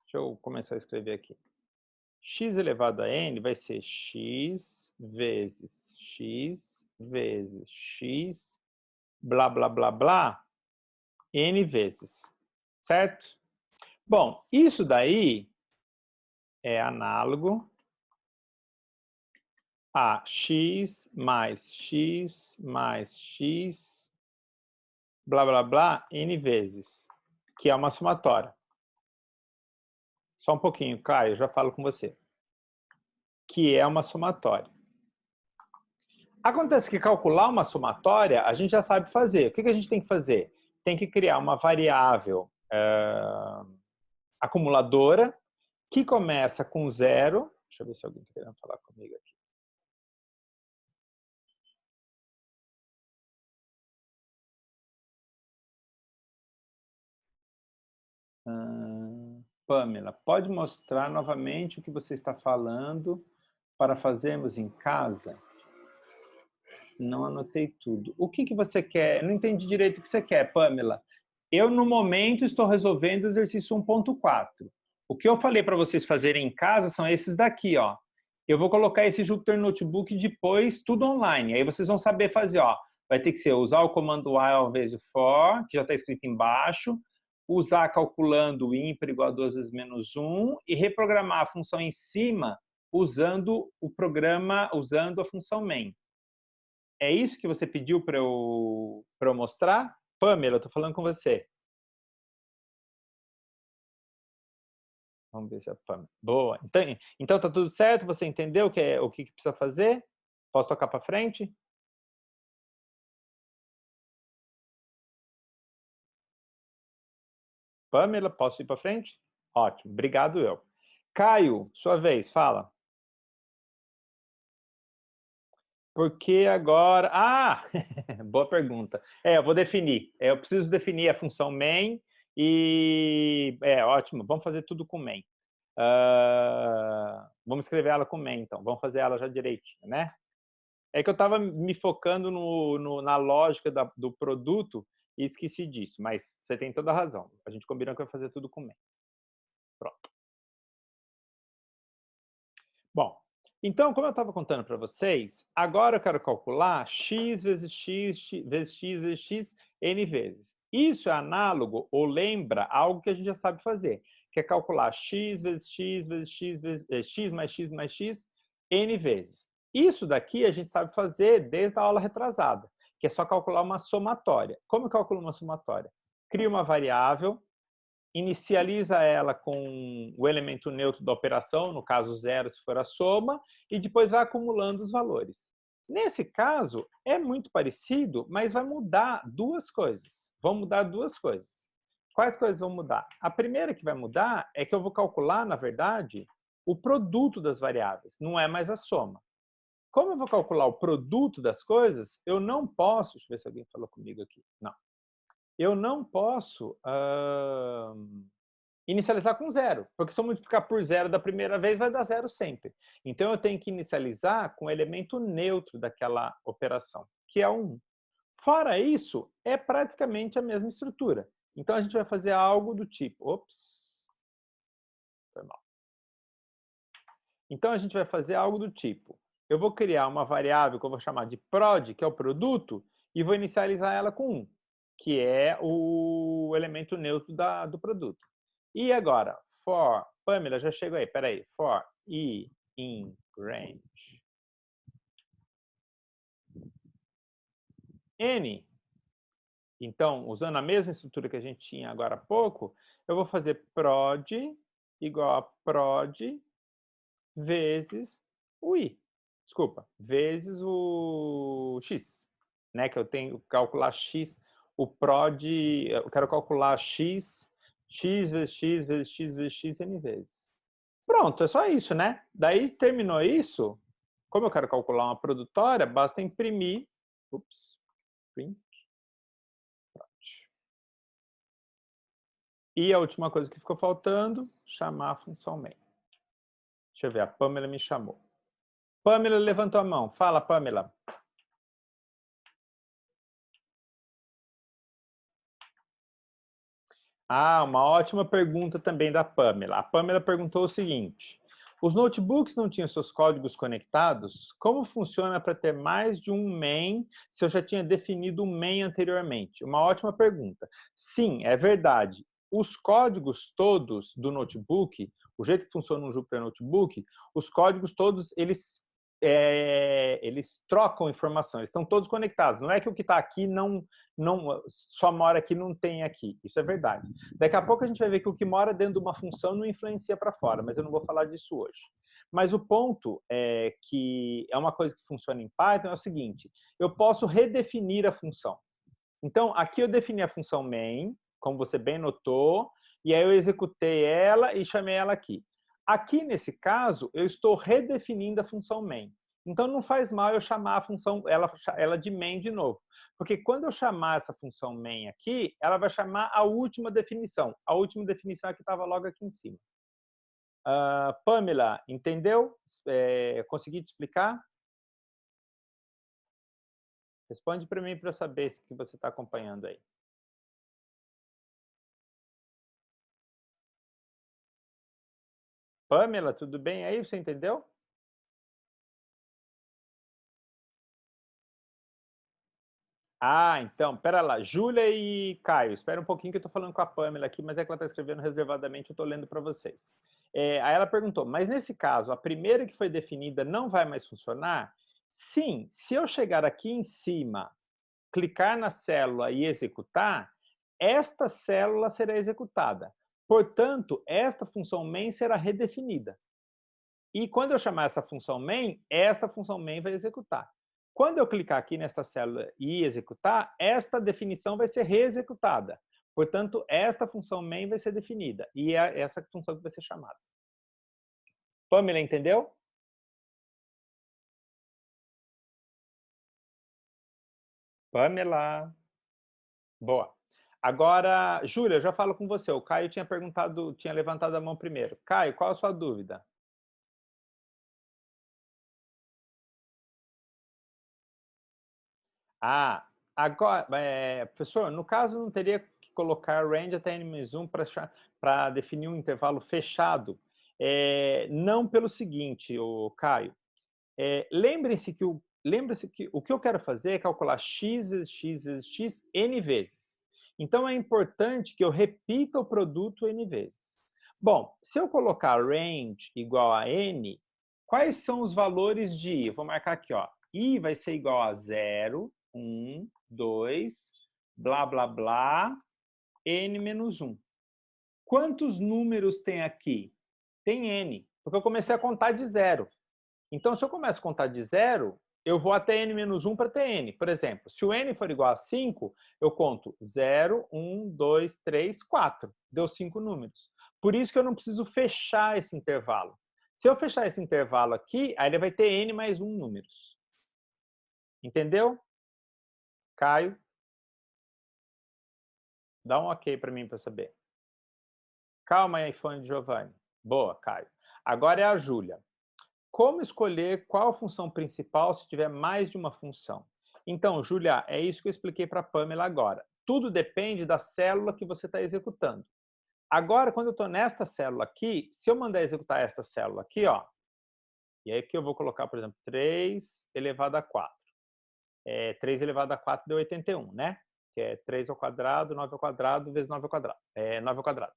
Deixa eu começar a escrever aqui. X elevado a n vai ser x vezes x, blá, blá, blá, blá, n vezes. Certo? Bom, isso daí é análogo a x mais x mais x, blá, blá, blá, n vezes, que é uma somatória. Só um pouquinho, Caio, eu já falo com você. Que é uma somatória. Acontece que calcular uma somatória, a gente já sabe fazer. O que a gente tem que fazer? Tem que criar uma variável acumuladora que começa com 0. Deixa eu ver se alguém está querendo falar comigo aqui. Pamela, pode mostrar novamente o que você está falando para fazermos em casa? Não anotei tudo. O que você quer? Eu não entendi direito o que você quer, Pamela. Eu, no momento, estou resolvendo o exercício 1.4. O que eu falei para vocês fazerem em casa são esses daqui, ó. Eu vou colocar esse Jupyter Notebook depois, tudo online. Aí vocês vão saber fazer, ó. Vai ter que ser usar o comando while ao invés do for, que já está escrito embaixo, usar calculando o ímpar igual a 2 vezes menos 1 e reprogramar a função em cima usando o programa, usando a função main. É isso que você pediu para eu mostrar? Pamela, eu estou falando com você. Vamos ver se é a Pamela. Boa. Então tá tudo certo? Você entendeu o que precisa fazer? Posso tocar para frente? Pamela, posso ir para frente? Ótimo, obrigado eu. Caio, sua vez, fala. Porque agora... Ah, boa pergunta. Eu vou definir. Eu preciso definir a função main e... ótimo, vamos fazer tudo com main. Vamos escrever ela com main, então. Vamos fazer ela já direitinho, né? É que eu estava me focando na lógica do produto e esqueci disso, mas você tem toda a razão. A gente combinou que vai fazer tudo com main. Pronto. Bom, então, como eu estava contando para vocês, agora eu quero calcular x vezes x, vezes x, vezes x, n vezes. Isso é análogo ou lembra algo que a gente já sabe fazer, que é calcular x vezes x, vezes x, vezes x mais x mais x, n vezes. Isso daqui a gente sabe fazer desde a aula retrasada, que é só calcular uma somatória. Como eu calculo uma somatória? Crio uma variável, inicializa ela com o elemento neutro da operação, no caso zero se for a soma, e depois vai acumulando os valores. Nesse caso, é muito parecido, mas vai mudar duas coisas. Vão mudar duas coisas. Quais coisas vão mudar? A primeira que vai mudar é que eu vou calcular, na verdade, o produto das variáveis, não é mais a soma. Como eu vou calcular o produto das coisas, eu não posso... Deixa eu ver se alguém falou comigo aqui. Não. Eu não posso inicializar com zero, porque se eu multiplicar por zero da primeira vez, vai dar zero sempre. Então, eu tenho que inicializar com o elemento neutro daquela operação, que é o 1. Fora isso, é praticamente a mesma estrutura. Então, a gente vai fazer algo do tipo... Ops! Foi mal. Então, a gente vai fazer algo do tipo... Eu vou criar uma variável que eu vou chamar de prod, que é o produto, e vou inicializar ela com 1, que é o elemento neutro do produto. E agora, for... Pamela, já chegou aí, peraí. For i in range n. Então, usando a mesma estrutura que a gente tinha agora há pouco, eu vou fazer prod igual a prod vezes o i. Desculpa, vezes o x. Né, que eu tenho que calcular x, o prod... Eu quero calcular x vezes x vezes x vezes x n vezes. Pronto, é só isso, né? Daí, terminou isso, como eu quero calcular uma produtória, basta imprimir... Ups, print. E a última coisa que ficou faltando, chamar a função main. Deixa eu ver, a Pamela me chamou. Pamela levantou a mão. Fala, Pamela. Ah, uma ótima pergunta também da Pamela. A Pamela perguntou o seguinte: os notebooks não tinham seus códigos conectados? Como funciona para ter mais de um main se eu já tinha definido um main anteriormente? Uma ótima pergunta. Sim, é verdade. Os códigos todos do notebook, o jeito que funciona um Jupyter Notebook, os códigos todos, eles trocam informação, eles estão todos conectados. Não é que o que está aqui não só mora aqui, não tem aqui. Isso é verdade. Daqui a pouco a gente vai ver que o que mora dentro de uma função não influencia para fora, mas eu não vou falar disso hoje. Mas o ponto é que é uma coisa que funciona em Python é o seguinte: eu posso redefinir a função. Então, aqui eu defini a função main, como você bem notou, e aí eu executei ela e chamei ela aqui. Aqui, nesse caso, eu estou redefinindo a função main. Então, não faz mal eu chamar a função ela de main de novo. Porque quando eu chamar essa função main aqui, ela vai chamar a última definição. A última definição é que estava logo aqui em cima. Pamela, entendeu? Consegui te explicar? Responde para mim para eu saber se você está acompanhando aí. Pamela, tudo bem aí? Você entendeu? Ah, então, pera lá. Júlia e Caio, espera um pouquinho que eu estou falando com a Pamela aqui, mas é que ela está escrevendo reservadamente, eu estou lendo para vocês. Aí ela perguntou, mas nesse caso, a primeira que foi definida não vai mais funcionar? Sim, se eu chegar aqui em cima, clicar na célula e executar, esta célula será executada. Portanto, esta função main será redefinida. E quando eu chamar essa função main, esta função main vai executar. Quando eu clicar aqui nessa célula e executar, esta definição vai ser reexecutada. Portanto, esta função main vai ser definida e é essa função que vai ser chamada. Pamela, entendeu? Pamela. Boa. Agora, Júlia, eu já falo com você. O Caio tinha perguntado, tinha levantado a mão primeiro. Caio, qual a sua dúvida? Ah, agora, professor, no caso não teria que colocar range até n-1 para definir um intervalo fechado. Não pelo seguinte, o Caio. Lembre-se que o que eu quero fazer é calcular x vezes x vezes x n vezes. Então, é importante que eu repita o produto n vezes. Bom, se eu colocar range igual a n, quais são os valores de i? Eu vou marcar aqui, ó. I vai ser igual a 0, 1, 2, blá, blá, blá, n menos 1. Quantos números tem aqui? Tem n, porque eu comecei a contar de 0. Então, se eu começo a contar de 0, eu vou até n menos 1 para ter n. Por exemplo, se o n for igual a 5, eu conto 0, 1, 2, 3, 4. Deu 5 números. Por isso que eu não preciso fechar esse intervalo. Se eu fechar esse intervalo aqui, aí ele vai ter n mais 1 números. Entendeu? Caio? Dá um ok para mim para saber. Calma aí, fã de Giovanni. Boa, Caio. Agora é a Júlia. Como escolher qual função principal se tiver mais de uma função? Então, Júlia, é isso que eu expliquei para a Pamela agora. Tudo depende da célula que você está executando. Agora, quando eu estou nesta célula aqui, se eu mandar executar essa célula aqui, ó, e aí que eu vou colocar, por exemplo, 3 elevado a 4. 3 elevado a 4 deu 81, né? Que é 3 ao quadrado, 9 ao quadrado, vezes 9 ao quadrado. 9 ao quadrado.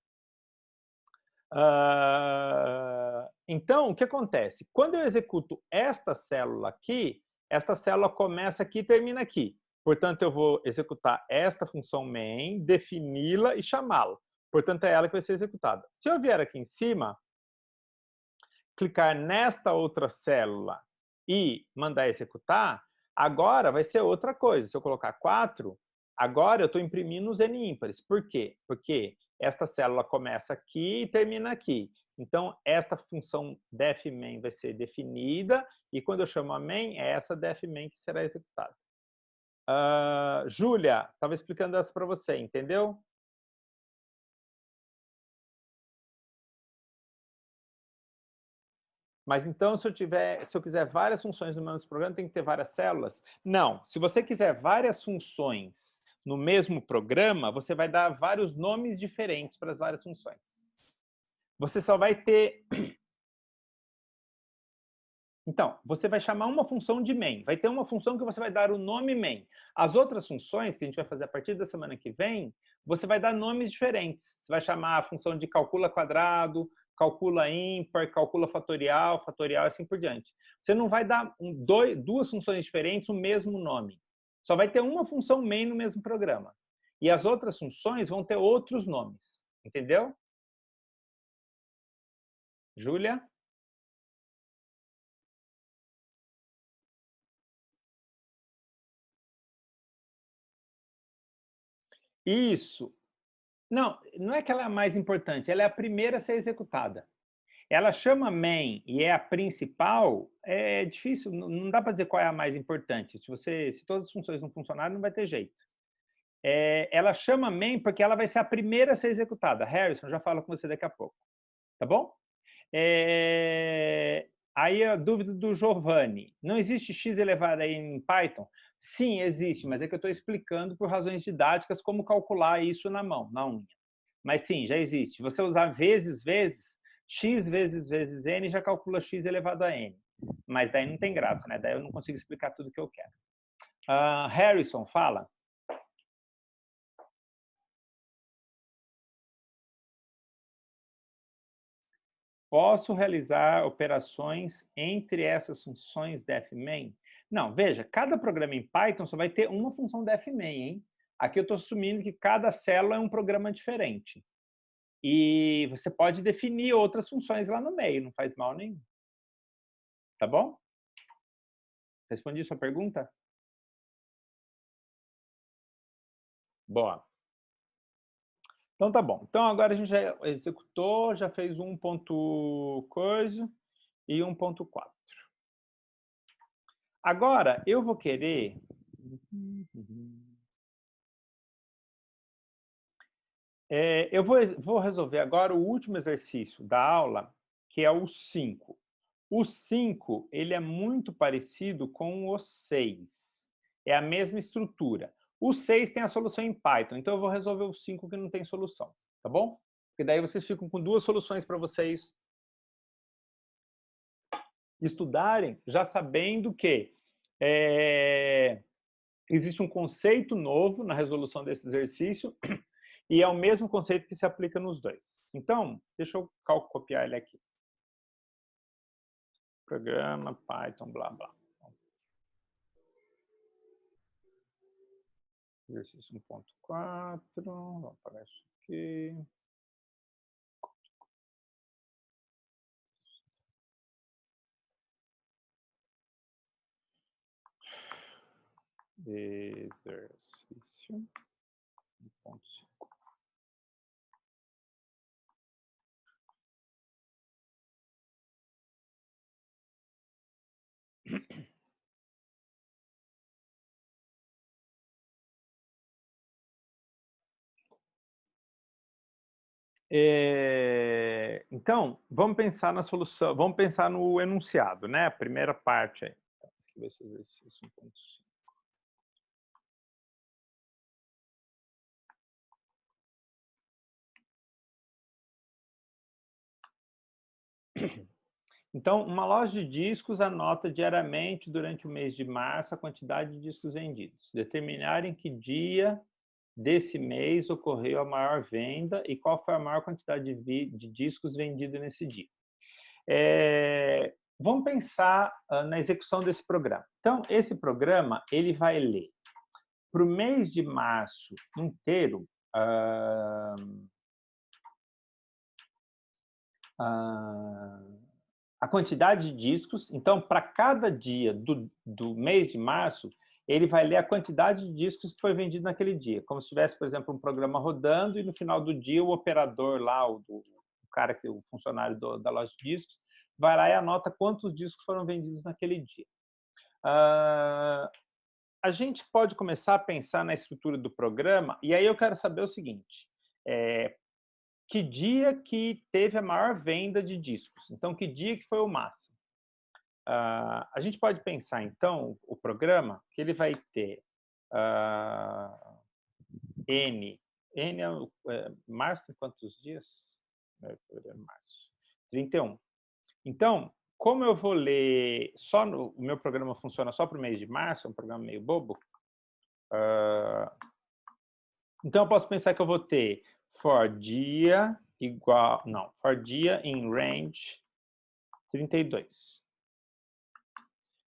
Então, o que acontece? Quando eu executo esta célula aqui, esta célula começa aqui e termina aqui. Portanto, eu vou executar esta função main, defini-la e chamá-la. Portanto, é ela que vai ser executada. Se eu vier aqui em cima, clicar nesta outra célula e mandar executar, agora vai ser outra coisa. Se eu colocar 4, agora eu estou imprimindo os n ímpares. Por quê? Porque esta célula começa aqui e termina aqui. Então, esta função def_main vai ser definida e quando eu chamo a main, é essa def_main que será executada. Júlia, estava explicando essa para você, entendeu? Mas então, se eu quiser várias funções no mesmo programa, tem que ter várias células? Não. Se você quiser várias funções no mesmo programa, você vai dar vários nomes diferentes para as várias funções. Você só vai ter... Então, você vai chamar uma função de main. Vai ter uma função que você vai dar o nome main. As outras funções, que a gente vai fazer a partir da semana que vem, você vai dar nomes diferentes. Você vai chamar a função de calcula quadrado, calcula ímpar, calcula fatorial, fatorial, assim por diante. Você não vai dar duas funções diferentes o mesmo nome. Só vai ter uma função main no mesmo programa. E as outras funções vão ter outros nomes. Entendeu? Júlia? Isso. Não, não é que ela é a mais importante, ela é a primeira a ser executada. Ela chama main e é a principal, é difícil, não dá para dizer qual é a mais importante. Se todas as funções não funcionarem, não vai ter jeito. Ela chama main porque ela vai ser a primeira a ser executada. Harrison, já falo com você daqui a pouco. Tá bom? Aí a dúvida do Giovanni. Não existe x elevado a n em Python? Sim, existe, mas é que eu estou explicando por razões didáticas como calcular isso na mão, na unha. Mas sim, já existe. Você usar vezes, x vezes n já calcula x elevado a n. Mas daí não tem graça, né? Daí eu não consigo explicar tudo o que eu quero. Harrison, fala. Posso realizar operações entre essas funções def_main? Não, veja, cada programa em Python só vai ter uma função def_main, hein? Aqui eu estou assumindo que cada célula é um programa diferente. E você pode definir outras funções lá no meio, não faz mal nenhum. Tá bom? Respondi sua pergunta? Boa. Então tá bom. Então agora a gente já executou, já fez 1 ponto coisa e 1.4. Agora eu vou querer eu vou resolver agora o último exercício da aula, que é o 5. O 5, ele é muito parecido com o 6. É a mesma estrutura. O 6 tem a solução em Python, então eu vou resolver o 5 que não tem solução, tá bom? Porque daí vocês ficam com duas soluções para vocês estudarem, já sabendo que existe um conceito novo na resolução desse exercício e é o mesmo conceito que se aplica nos dois. Então, deixa eu copiar ele aqui. Programa, Python, blá, blá. Exercício 1.4, vamos apagar isso aqui. Exercício 1.5. Então, vamos pensar na solução, vamos pensar no enunciado, né? A primeira parte aí. Então, esse exercício 1.5. Então, uma loja de discos anota diariamente, durante o mês de março, a quantidade de discos vendidos. Determinar em que dia desse mês ocorreu a maior venda e qual foi a maior quantidade de discos vendida nesse dia. Vamos pensar na execução desse programa. Então, esse programa, ele vai ler para o mês de março inteiro, a quantidade de discos. Então, para cada dia do mês de março, ele vai ler a quantidade de discos que foi vendido naquele dia. Como se tivesse, por exemplo, um programa rodando e no final do dia o operador lá, o cara, o funcionário da loja de discos, vai lá e anota quantos discos foram vendidos naquele dia. A gente pode começar a pensar na estrutura do programa, e aí eu quero saber o seguinte: que dia que teve a maior venda de discos? Então, que dia que foi o máximo? A gente pode pensar, então, o programa, que ele vai ter N é março tem quantos dias? Março. 31. Então, como eu vou ler só o meu programa funciona só para o mês de março, é um programa meio bobo, então eu posso pensar que eu vou ter for dia igual, não, for dia in range 32.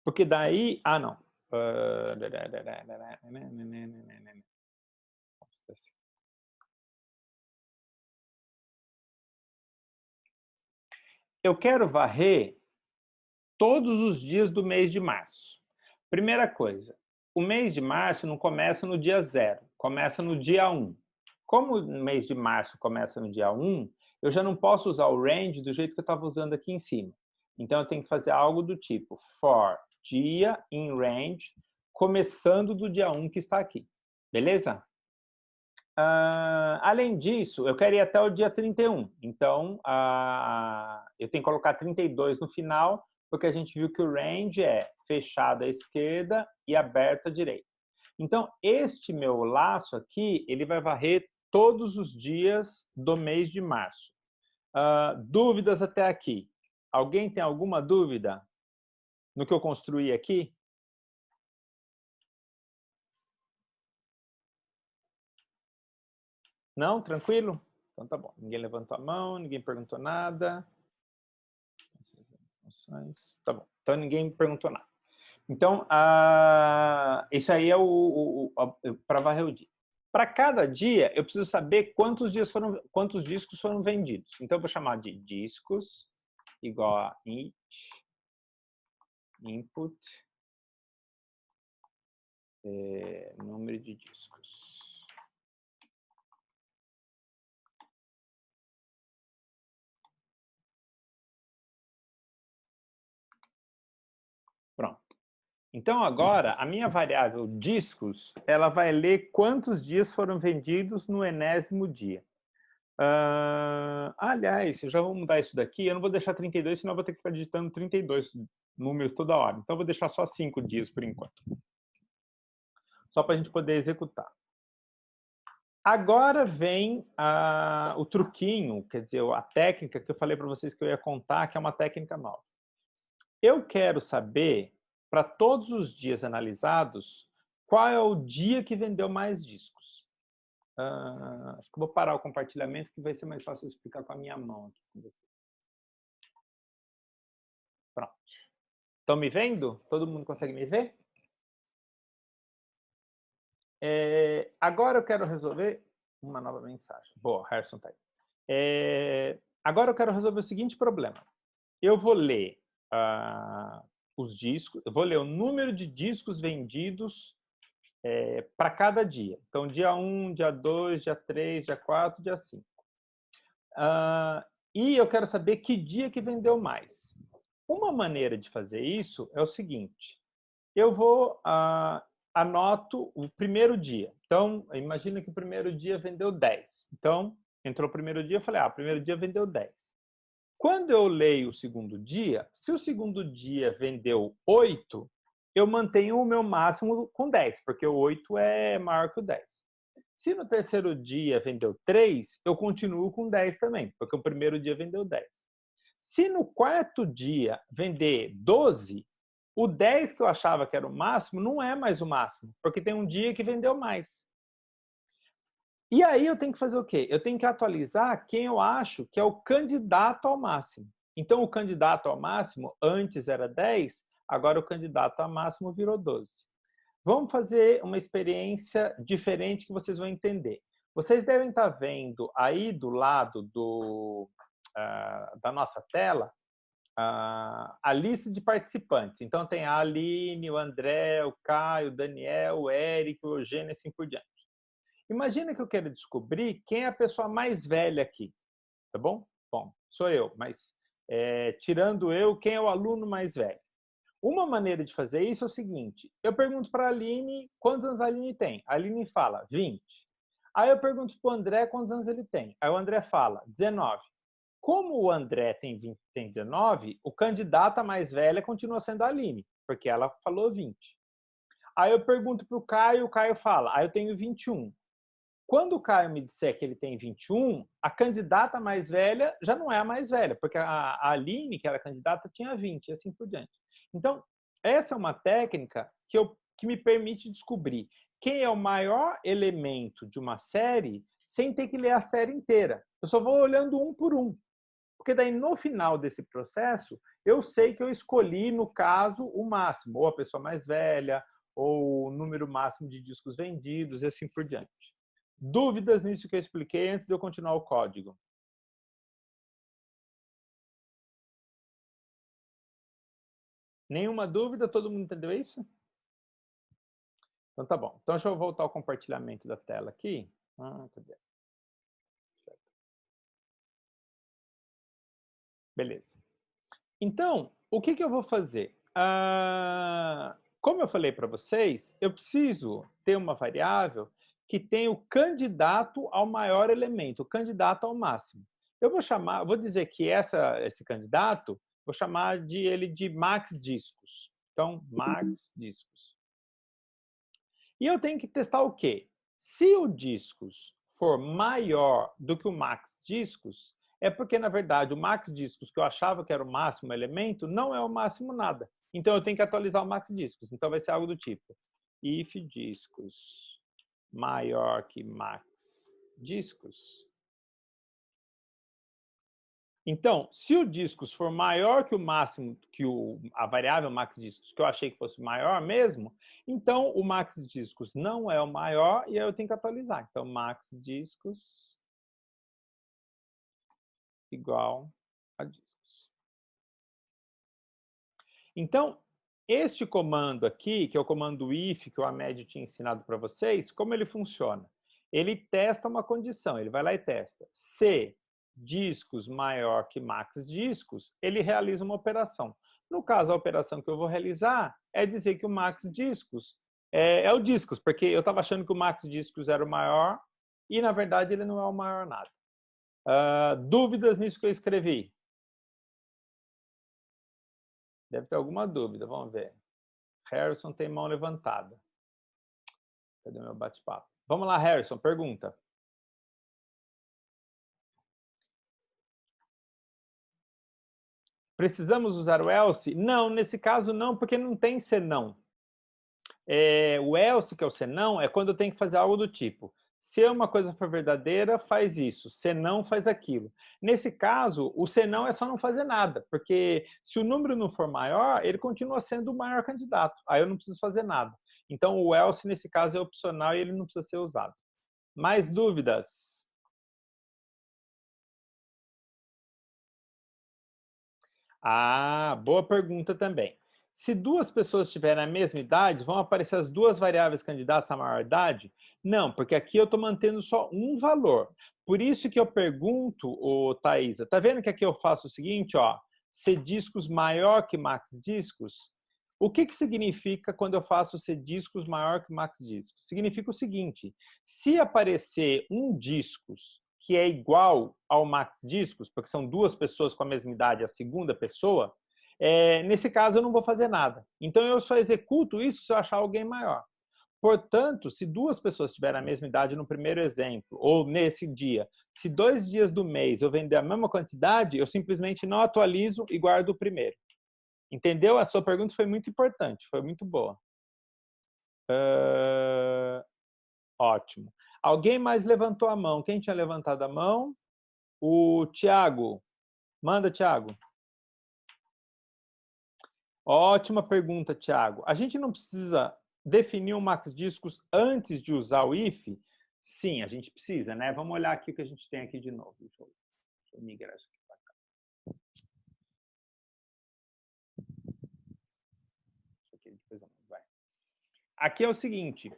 Porque daí, não. Eu quero varrer todos os dias do mês de março. Primeira coisa, o mês de março não começa no dia 0, começa no dia 1. Como o mês de março começa no dia 1, eu já não posso usar o range do jeito que eu estava usando aqui em cima. Então, eu tenho que fazer algo do tipo for dia in range, começando do dia 1 que está aqui. Beleza? Além disso, eu quero ir até o dia 31. Então, eu tenho que colocar 32 no final, porque a gente viu que o range é fechado à esquerda e aberto à direita. Então, este meu laço aqui, ele vai varrer todos os dias do mês de março. Dúvidas até aqui? Alguém tem alguma dúvida no que eu construí aqui? Não? Tranquilo? Então tá bom. Ninguém levantou a mão, ninguém perguntou nada. Tá bom. Então ninguém perguntou nada. Então, isso aí é para varrer o dia. Para cada dia, eu preciso saber quantos discos foram vendidos. Então, eu vou chamar de discos igual a input número de discos. Pronto. Então, agora, a minha variável discos, ela vai ler quantos dias foram vendidos no enésimo dia. Aliás, eu já vou mudar isso daqui. Eu não vou deixar 32, senão eu vou ter que ficar digitando 32 números toda hora. Então, eu vou deixar só 5 dias por enquanto. Só para a gente poder executar. Agora vem o truquinho, quer dizer, a técnica que eu falei para vocês que eu ia contar, que é uma técnica nova. Eu quero saber, para todos os dias analisados, qual é o dia que vendeu mais discos. Acho que eu vou parar o compartilhamento, que vai ser mais fácil eu explicar com a minha mão aqui com vocês. Pronto. Estão me vendo? Todo mundo consegue me ver? Agora eu quero resolver uma nova mensagem. Boa, Harrison está aí. Agora eu quero resolver o seguinte problema. Eu vou ler os discos, eu vou ler o número de discos vendidos para cada dia. Então, dia 1, dia 2, dia 3, dia 4, dia 5. E eu quero saber que dia que vendeu mais. Uma maneira de fazer isso é o seguinte. Eu vou anoto o primeiro dia. Então, imagina que o primeiro dia vendeu 10. Então, entrou o primeiro dia, eu falei, o primeiro dia vendeu 10. Quando eu leio o segundo dia, se o segundo dia vendeu 8, eu mantenho o meu máximo com 10, porque o 8 é maior que o 10. Se no terceiro dia vendeu 3, eu continuo com 10 também, porque o primeiro dia vendeu 10. Se no quarto dia vender 12, o 10 que eu achava que era o máximo não é mais o máximo, porque tem um dia que vendeu mais. E aí eu tenho que fazer o quê? Eu tenho que atualizar quem eu acho que é o candidato ao máximo. Então, o candidato ao máximo antes era 10, agora o candidato ao máximo virou 12. Vamos fazer uma experiência diferente que vocês vão entender. Vocês devem estar vendo aí do lado da nossa tela a lista de participantes. Então, tem a Aline, o André, o Caio, o Daniel, o Eric, o Eugênio e assim por diante. Imagina que eu quero descobrir quem é a pessoa mais velha aqui, tá bom? Bom, sou eu, mas tirando eu, quem é o aluno mais velho? Uma maneira de fazer isso é o seguinte, eu pergunto para a Aline quantos anos a Aline tem. A Aline fala 20. Aí eu pergunto para o André quantos anos ele tem. Aí o André fala 19. Como o André tem 19, o candidato a mais velha continua sendo a Aline, porque ela falou 20. Aí eu pergunto para o Caio fala, eu tenho 21. Quando o Caio me disser que ele tem 21, a candidata mais velha já não é a mais velha, porque a Aline, que era a candidata, tinha 20, e assim por diante. Então, essa é uma técnica que me permite descobrir quem é o maior elemento de uma série sem ter que ler a série inteira. Eu só vou olhando um por um. Porque daí, no final desse processo, eu sei que eu escolhi, no caso, o máximo, ou a pessoa mais velha, ou o número máximo de discos vendidos, e assim por diante. Dúvidas nisso que eu expliquei antes de eu continuar o código? Nenhuma dúvida? Todo mundo entendeu isso? Então tá bom. Então deixa eu voltar ao compartilhamento da tela aqui. Cadê? Beleza. Então, o que eu vou fazer? Como eu falei para vocês, eu preciso ter uma variável que tenha o candidato ao maior elemento, o candidato ao máximo. Eu vou dizer que esse candidato, vou chamar ele de max discos. Então, max discos. E eu tenho que testar o quê? Se o discos for maior do que o max discos, é porque, na verdade, o max discos, que eu achava que era o máximo elemento, não é o máximo nada. Então, eu tenho que atualizar o max discos. Então, vai ser algo do tipo if discos maior que max discos. Então, se o discos for maior que o máximo, que a variável max discos, que eu achei que fosse maior mesmo, então o max discos não é o maior e aí eu tenho que atualizar. Então, max discos igual a discos. Então, este comando aqui, que é o comando if, que o Amédio tinha ensinado para vocês, como ele funciona? Ele testa uma condição, ele vai lá e testa. Se discos maior que max discos, ele realiza uma operação. No caso, a operação que eu vou realizar é dizer que o max discos é o discos, porque eu estava achando que o max discos era o maior e, na verdade, ele não é o maior nada. Dúvidas nisso que eu escrevi? Deve ter alguma dúvida, vamos ver. Harrison tem mão levantada. Cadê meu bate-papo? Vamos lá, Harrison, pergunta. Precisamos usar o else? Não, nesse caso não, porque não tem senão. O else, que é o senão, é quando eu tenho que fazer algo do tipo: se uma coisa for verdadeira, faz isso, senão faz aquilo. Nesse caso, o senão é só não fazer nada, porque se o número não for maior, ele continua sendo o maior candidato, aí eu não preciso fazer nada. Então, o else, nesse caso, é opcional e ele não precisa ser usado. Mais dúvidas? Boa pergunta também. Se duas pessoas tiverem a mesma idade, vão aparecer as duas variáveis candidatas à maior idade? Não, porque aqui eu estou mantendo só um valor. Por isso que eu pergunto, Thaisa, tá vendo que aqui eu faço o seguinte, ó, cdiscos maior que max discos? O que significa quando eu faço cdiscos maior que max discos? Significa o seguinte: se aparecer um discos que é igual ao max discos, porque são duas pessoas com a mesma idade, a segunda pessoa, nesse caso eu não vou fazer nada. Então eu só executo isso se eu achar alguém maior. Portanto, se duas pessoas tiverem a mesma idade no primeiro exemplo, ou nesse dia, se 2 dias do mês eu vender a mesma quantidade, eu simplesmente não atualizo e guardo o primeiro. Entendeu? A sua pergunta foi muito importante, foi muito boa. Ótimo. Alguém mais levantou a mão? Quem tinha levantado a mão? O Tiago. Manda, Tiago. Ótima pergunta, Tiago. A gente não precisa definir um max discos antes de usar o if? Sim, a gente precisa, né? Vamos olhar aqui o que a gente tem aqui de novo. Deixa eu migrar isso aqui para cá. Aqui é o seguinte.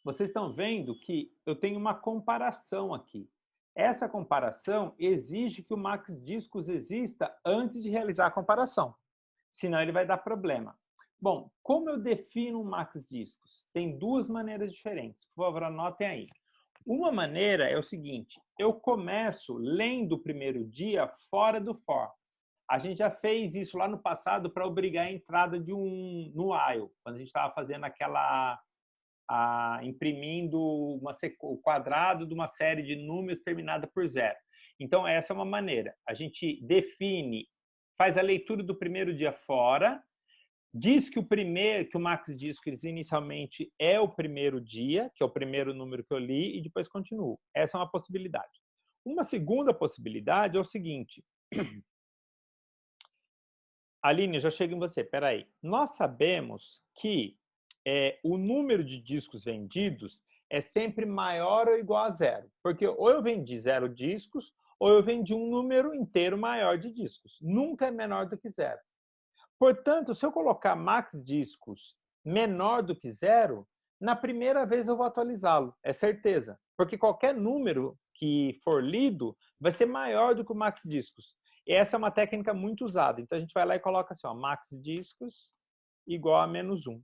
Vocês estão vendo que eu tenho uma comparação aqui. Essa comparação exige que o max discos exista antes de realizar a comparação. Senão ele vai dar problema. Bom, como eu defino um max discos? Tem duas maneiras diferentes. Por favor, anotem aí. Uma maneira é o seguinte: eu começo lendo o primeiro dia fora do for. A gente já fez isso lá no passado para obrigar a entrada de no while, quando a gente estava fazendo aquela imprimindo o quadrado de uma série de números terminada por zero. Então, essa é uma maneira. A gente define, faz a leitura do primeiro dia fora, diz que que o max disco inicialmente é o primeiro dia, que é o primeiro número que eu li, e depois continuo. Essa é uma possibilidade. Uma segunda possibilidade é o seguinte. Aline, já chego em você. Peraí. Nós sabemos que o número de discos vendidos é sempre maior ou igual a zero. Porque ou eu vendi 0 discos, ou eu vendi um número inteiro maior de discos. Nunca é menor do que zero. Portanto, se eu colocar max discos menor do que zero, na primeira vez eu vou atualizá-lo, é certeza. Porque qualquer número que for lido vai ser maior do que o max discos. E essa é uma técnica muito usada. Então, a gente vai lá e coloca assim, ó, max discos igual a -1.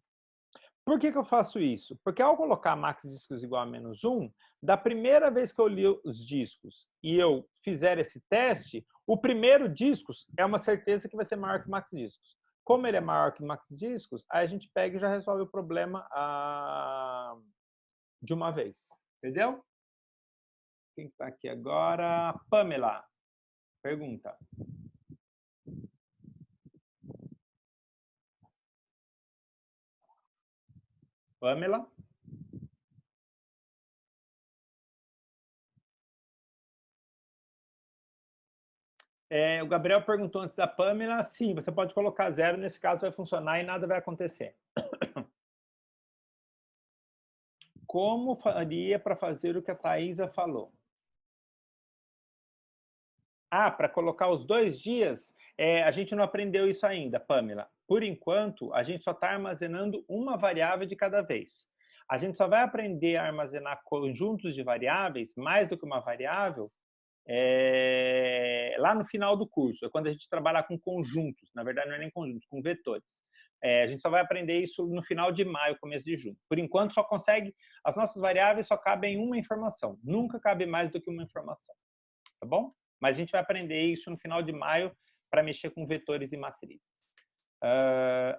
Por que eu faço isso? Porque ao colocar max discos igual a -1, da primeira vez que eu li os discos e eu fizer esse teste, o primeiro discos é uma certeza que vai ser maior que o max discos. Como ele é maior que o max discos, aí a gente pega e já resolve o problema de uma vez. Entendeu? Quem está aqui agora? Pamela. Pergunta. Pamela? O Gabriel perguntou antes da Pamela. Sim, você pode colocar 0, nesse caso vai funcionar e nada vai acontecer. Como faria para fazer o que a Thaisa falou? Para colocar os 2 dias? A gente não aprendeu isso ainda, Pamela. Por enquanto, a gente só está armazenando uma variável de cada vez. A gente só vai aprender a armazenar conjuntos de variáveis, mais do que uma variável, lá no final do curso, é quando a gente trabalhar com conjuntos, na verdade não é nem conjuntos, com vetores. A gente só vai aprender isso no final de maio, começo de junho. Por enquanto, as nossas variáveis só cabem uma informação, nunca cabe mais do que uma informação, tá bom? Mas a gente vai aprender isso no final de maio para mexer com vetores e matrizes.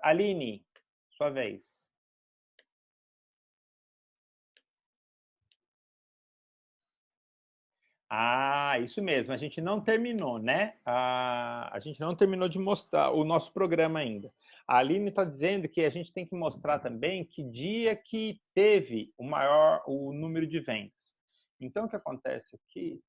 Aline, sua vez. Ah, isso mesmo, a gente não terminou, né? A gente não terminou de mostrar o nosso programa ainda. A Aline está dizendo que a gente tem que mostrar também que dia que teve o número de vendas. Então, o que acontece aqui...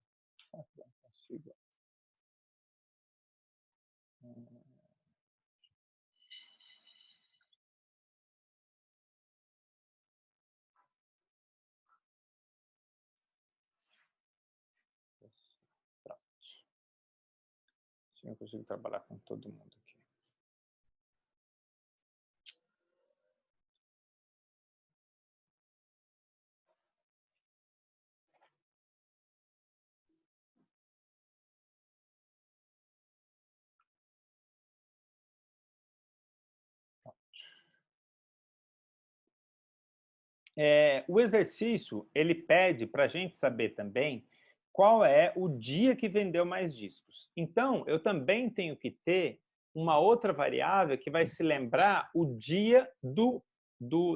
Se eu consigo trabalhar com todo mundo aqui. O exercício, ele pede para a gente saber também qual é o dia que vendeu mais discos. Então, eu também tenho que ter uma outra variável que vai se lembrar o dia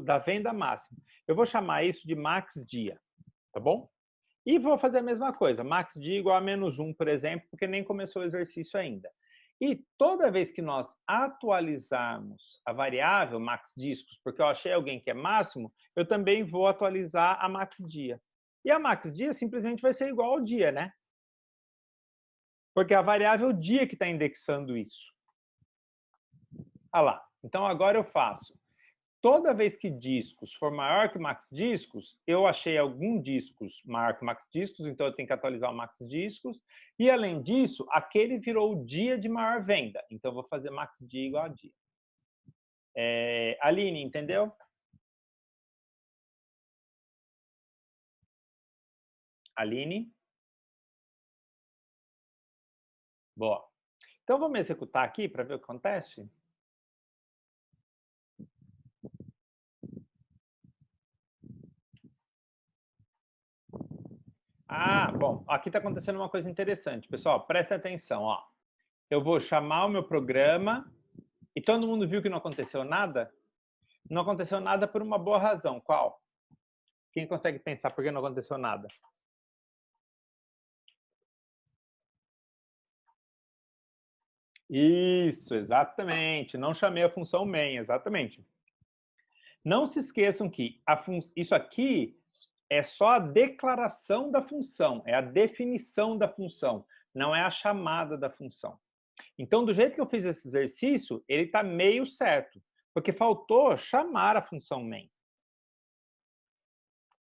da venda máxima. Eu vou chamar isso de max dia, tá bom? E vou fazer a mesma coisa, max dia igual a -1, por exemplo, porque nem começou o exercício ainda. E toda vez que nós atualizarmos a variável max discos, porque eu achei alguém que é máximo, eu também vou atualizar a max dia. E a max dia simplesmente vai ser igual ao dia, né? Porque a variável dia que está indexando isso. Ah lá. Então agora eu faço. Toda vez que discos for maior que max discos, eu achei algum discos maior que max discos, então eu tenho que atualizar o max discos. E além disso, aquele virou o dia de maior venda. Então eu vou fazer max dia igual a dia. Aline, entendeu? Aline? Boa. Então vamos executar aqui para ver o que acontece? Ah, bom, aqui está acontecendo uma coisa interessante. Pessoal, prestem atenção. Ó. Eu vou chamar o meu programa e todo mundo viu que não aconteceu nada? Não aconteceu nada por uma boa razão. Qual? Quem consegue pensar por que não aconteceu nada? Isso, exatamente. Não chamei a função main, exatamente. Não se esqueçam que isso aqui é só a declaração da função, é a definição da função, não é a chamada da função. Então, do jeito que eu fiz esse exercício, ele está meio certo, porque faltou chamar a função main.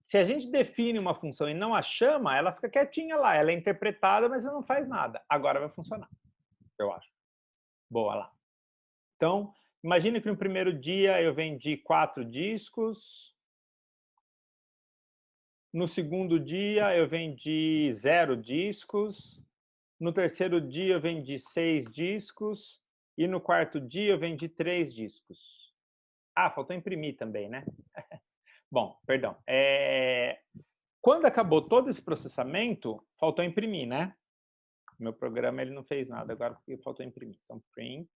Se a gente define uma função e não a chama, ela fica quietinha lá, ela é interpretada, mas ela não faz nada. Agora vai funcionar, eu acho. Boa lá. Então, imagine que no primeiro dia eu vendi 4 discos. No segundo dia eu vendi 0 discos. No terceiro dia eu vendi 6 discos. E no quarto dia eu vendi 3 discos. Ah, faltou imprimir também, né? Bom, perdão. Quando acabou todo esse processamento, faltou imprimir, né? Meu programa ele não fez nada, agora faltou imprimir. Então, print.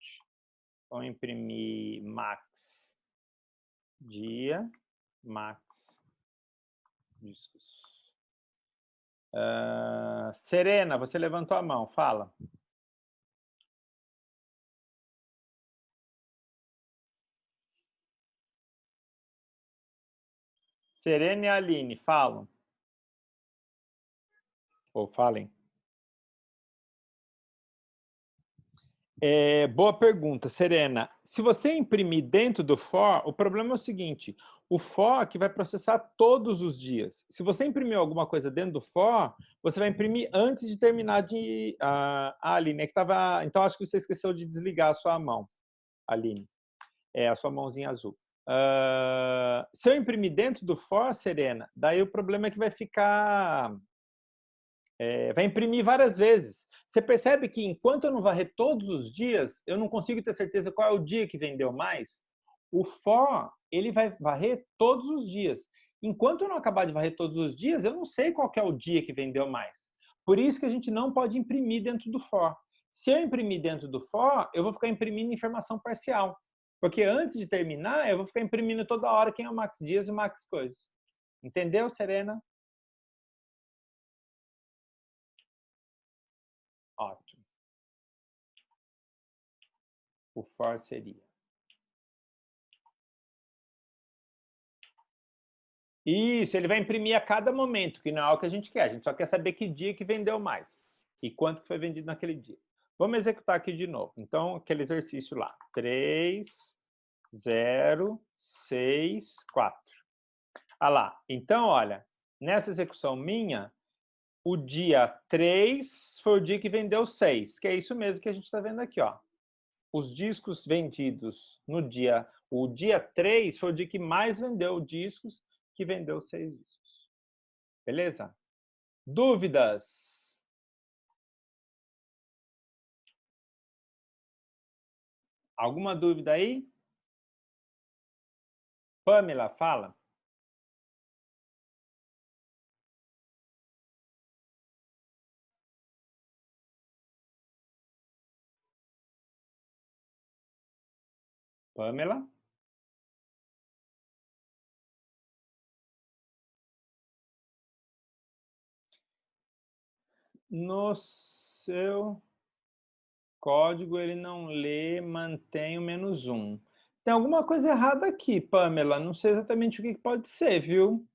Vamos imprimir max dia, max discos. Serena, você levantou a mão, fala. Serena e Aline, falam. Ou falem. Boa pergunta, Serena. Se você imprimir dentro do for, o problema é o seguinte, o for que vai processar todos os dias. Se você imprimir alguma coisa dentro do for, você vai imprimir antes de terminar de... Aline, é que tava... Então, acho que você esqueceu de desligar a sua mão, Aline. A sua mãozinha azul. Se eu imprimir dentro do for, Serena, daí o problema é que vai ficar vai imprimir várias vezes. Você percebe que enquanto eu não varrer todos os dias, eu não consigo ter certeza qual é o dia que vendeu mais. O for, ele vai varrer todos os dias. Enquanto eu não acabar de varrer todos os dias, eu não sei qual é o dia que vendeu mais. Por isso que a gente não pode imprimir dentro do for. Se eu imprimir dentro do for, eu vou ficar imprimindo informação parcial. Porque antes de terminar, eu vou ficar imprimindo toda hora quem é o Max Dias e o Max Coisas. Entendeu, Serena? Ótimo. O for seria. Isso, ele vai imprimir a cada momento, que não é o que a gente quer. A gente só quer saber que dia que vendeu mais e quanto que foi vendido naquele dia. Vamos executar aqui de novo. Então, aquele exercício lá. 3, 0, 6, 4. Ah lá. Então, olha, nessa execução minha, o dia 3 foi o dia que vendeu 6, que é isso mesmo que a gente está vendo aqui, ó. Os discos vendidos no dia... O dia 3 foi o dia que mais vendeu discos, que vendeu 6 discos. Beleza? Dúvidas? Alguma dúvida aí? Pamela, fala. Pamela? No seu código ele não lê, mantém o -1. Tem alguma coisa errada aqui, Pamela. Não sei exatamente o que pode ser, viu?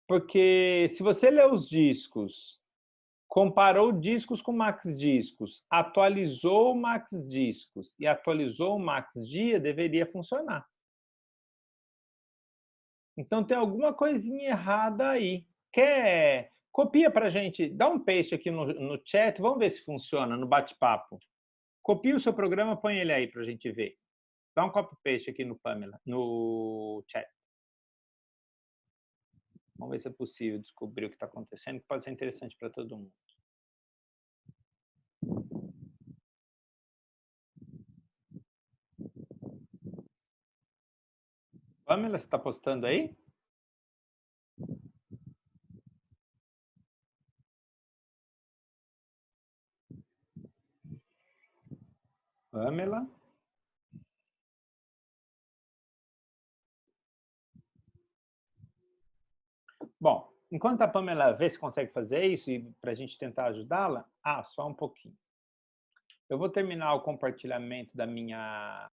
Porque se você ler os discos, comparou discos com max discos, atualizou o max discos e atualizou o max dia, deveria funcionar. Então tem alguma coisinha errada aí. Quer? Copia para a gente, dá um paste aqui no chat, vamos ver se funciona no bate-papo. Copia o seu programa, põe ele aí para a gente ver. Dá um copy-paste aqui no Pamela, no chat. Vamos ver se é possível descobrir o que está acontecendo, que pode ser interessante para todo mundo. Pamela, você está postando aí? Pamela? Bom, enquanto a Pamela vê se consegue fazer isso e para a gente tentar ajudá-la, só um pouquinho. Eu vou terminar o compartilhamento da minha